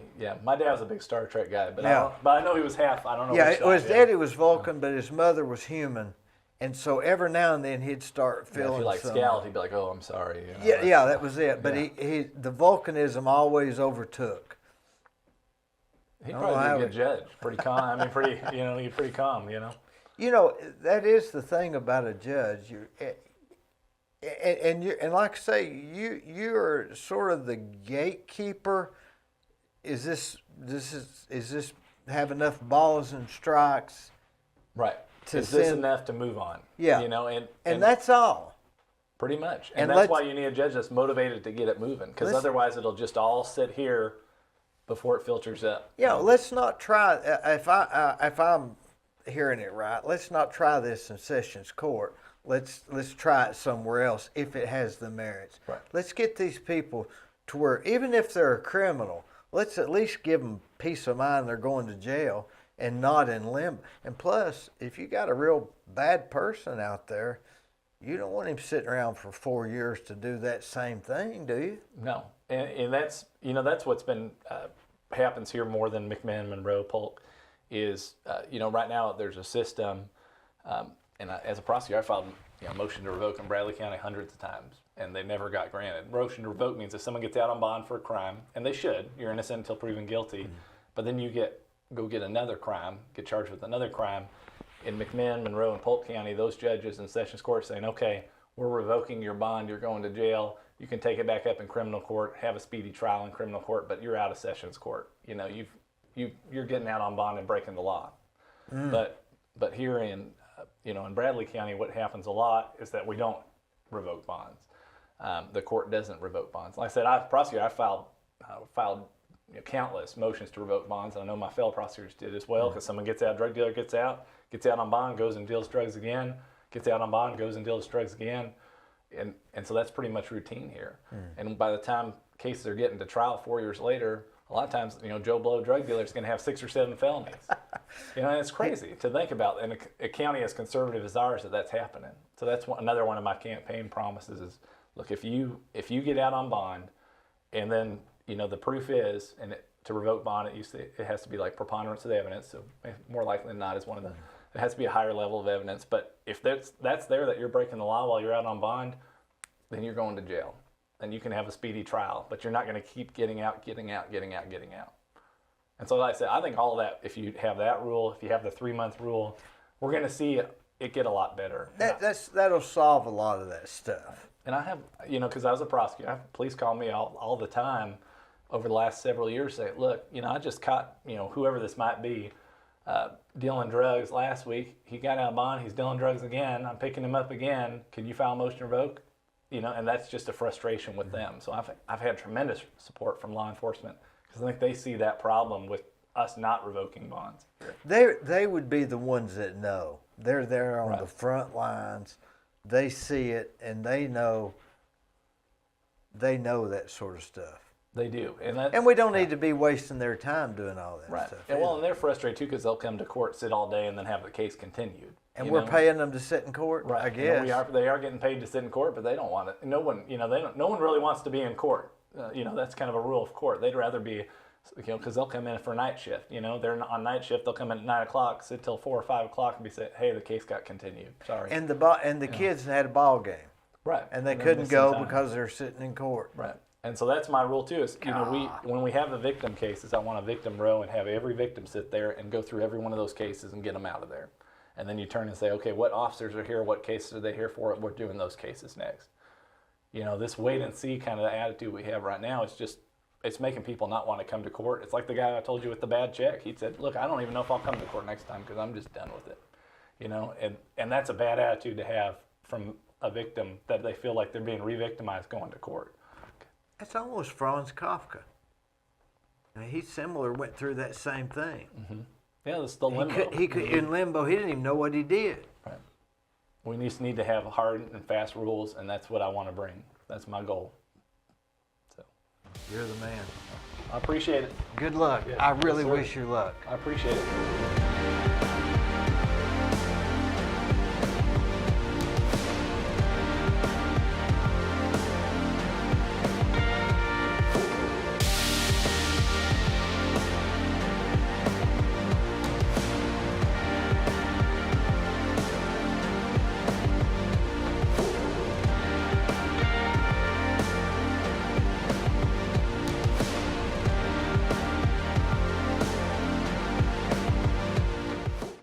B: my dad was a big Star Trek guy, but I know he was half. I don't know.
A: Yeah, his daddy was Vulcan, but his mother was human, and so every now and then he'd start feeling.
B: If he scowled, he'd be like, "Oh, I'm sorry."
A: That was it. But the Vulcanism always overtook.
B: He'd probably be a good judge. Pretty calm. I mean, he's pretty calm.
A: That is the thing about a judge. And like I say, you're sort of the gatekeeper. Is this have enough balls and strikes?
B: Right. Is this enough to move on?
A: Yeah. And that's all.
B: Pretty much. And that's why you need a judge that's motivated to get it moving, because otherwise it'll just all sit here before it filters up.
A: Yeah, let's not try. If I'm hearing it right, let's not try this in Sessions Court. Let's try it somewhere else if it has the merits.
B: Right.
A: Let's get these people to where, even if they're a criminal, let's at least give them peace of mind they're going to jail and not in limbo. And plus, if you got a real bad person out there, you don't want him sitting around for 4 years to do that same thing, do you?
B: No. And that's what's been happens here more than McMahon, Monroe, Polk, is right now there's a system, and as a prosecutor I filed a motion to revoke in Bradley County hundreds of times, and they never got granted. Motion to revoke means if someone gets out on bond for a crime, and they should, you're innocent until proven guilty, but then you get go get another crime, get charged with another crime. In McMinn, Monroe, and Polk County, those judges in Sessions Court saying, okay, we're revoking your bond, you're going to jail, you can take it back up in criminal court, have a speedy trial in criminal court, but you're out of Sessions Court. You know, you're getting out on bond and breaking the law. But here in in Bradley County, what happens a lot is that we don't revoke bonds. The court doesn't revoke bonds. Like I said, I filed countless motions to revoke bonds, and I know my fellow prosecutors did as well, because someone gets out, drug dealer gets out on bond, goes and deals drugs again, gets out on bond, goes and deals drugs again, and so that's pretty much routine here. And by the time cases are getting to trial 4 years later, a lot of times, Joe Blow drug dealer is going to have 6 or 7 felonies. And it's crazy to think about in a county as conservative as ours that's happening. So that's another one of my campaign promises is, look, if you get out on bond, and then the proof is, to revoke bond, it has to be like preponderance of the evidence. So more likely than not is one of the. It has to be a higher level of evidence. But if that's there that you're breaking the law while you're out on bond, then you're going to jail. And you can have a speedy trial, but you're not going to keep getting out. And so like I said, I think all of that, if you have that rule, if you have the 3-month rule, we're going to see it get a lot better.
A: That'll solve a lot of that stuff.
B: And I have, because I was a prosecutor, I have police call me all the time over the last several years, say, look, I just caught, whoever this might be, dealing drugs last week. He got out of bond, he's dealing drugs again. I'm picking him up again. Can you file a motion to revoke? And that's just a frustration with them. So I've had tremendous support from law enforcement, because I think they see that problem with us not revoking bonds.
A: They would be the ones that know. They're there on
B: Right.
A: the front lines. They see it, and they know that sort of stuff.
B: They do.
A: And we don't need to be wasting their time doing all that
B: Right.
A: stuff.
B: And they're frustrated too, because they'll come to court, sit all day, and then have the case continued.
A: And we're paying them to sit in court,
B: Right.
A: I guess.
B: They are getting paid to sit in court, but they don't want it. No one, no one really wants to be in court. That's kind of a rule of court. They'd rather be, because they'll come in for night shift. They're on night shift. They'll come in at 9 o'clock, sit till 4 or 5 o'clock, and be saying, "Hey, the case got continued. Sorry."
A: And the kids had a ball game,
B: right.
A: and they
B: they're
A: couldn't
B: missing
A: go
B: time.
A: because they're sitting in court.
B: Right. And so that's my rule too. Is when we have the victim cases, I want a victim row and have every victim sit there and go through every one of those cases and get them out of there. And then you turn and say, okay, what officers are here? What cases are they here for? We're doing those cases next. This wait and see kind of attitude we have right now is just, it's making people not want to come to court. It's like the guy I told you with the bad check. He said, look, I don't even know if I'll come to court next time because I'm just done with it. And that's a bad attitude to have from a victim, that they feel like they're being re-victimized going to court.
A: That's almost Franz Kafka. He's similar, went through that same thing.
B: Mm-hmm. Yeah, it's the limbo.
A: He could in limbo. He didn't even know what he did.
B: Right. We just need to have hard and fast rules, and that's what I want to bring. That's my goal. So
A: You're the man.
B: I appreciate it.
A: Good luck.
B: Yeah.
A: I really
B: Yes, sir.
A: wish you luck.
B: I appreciate it.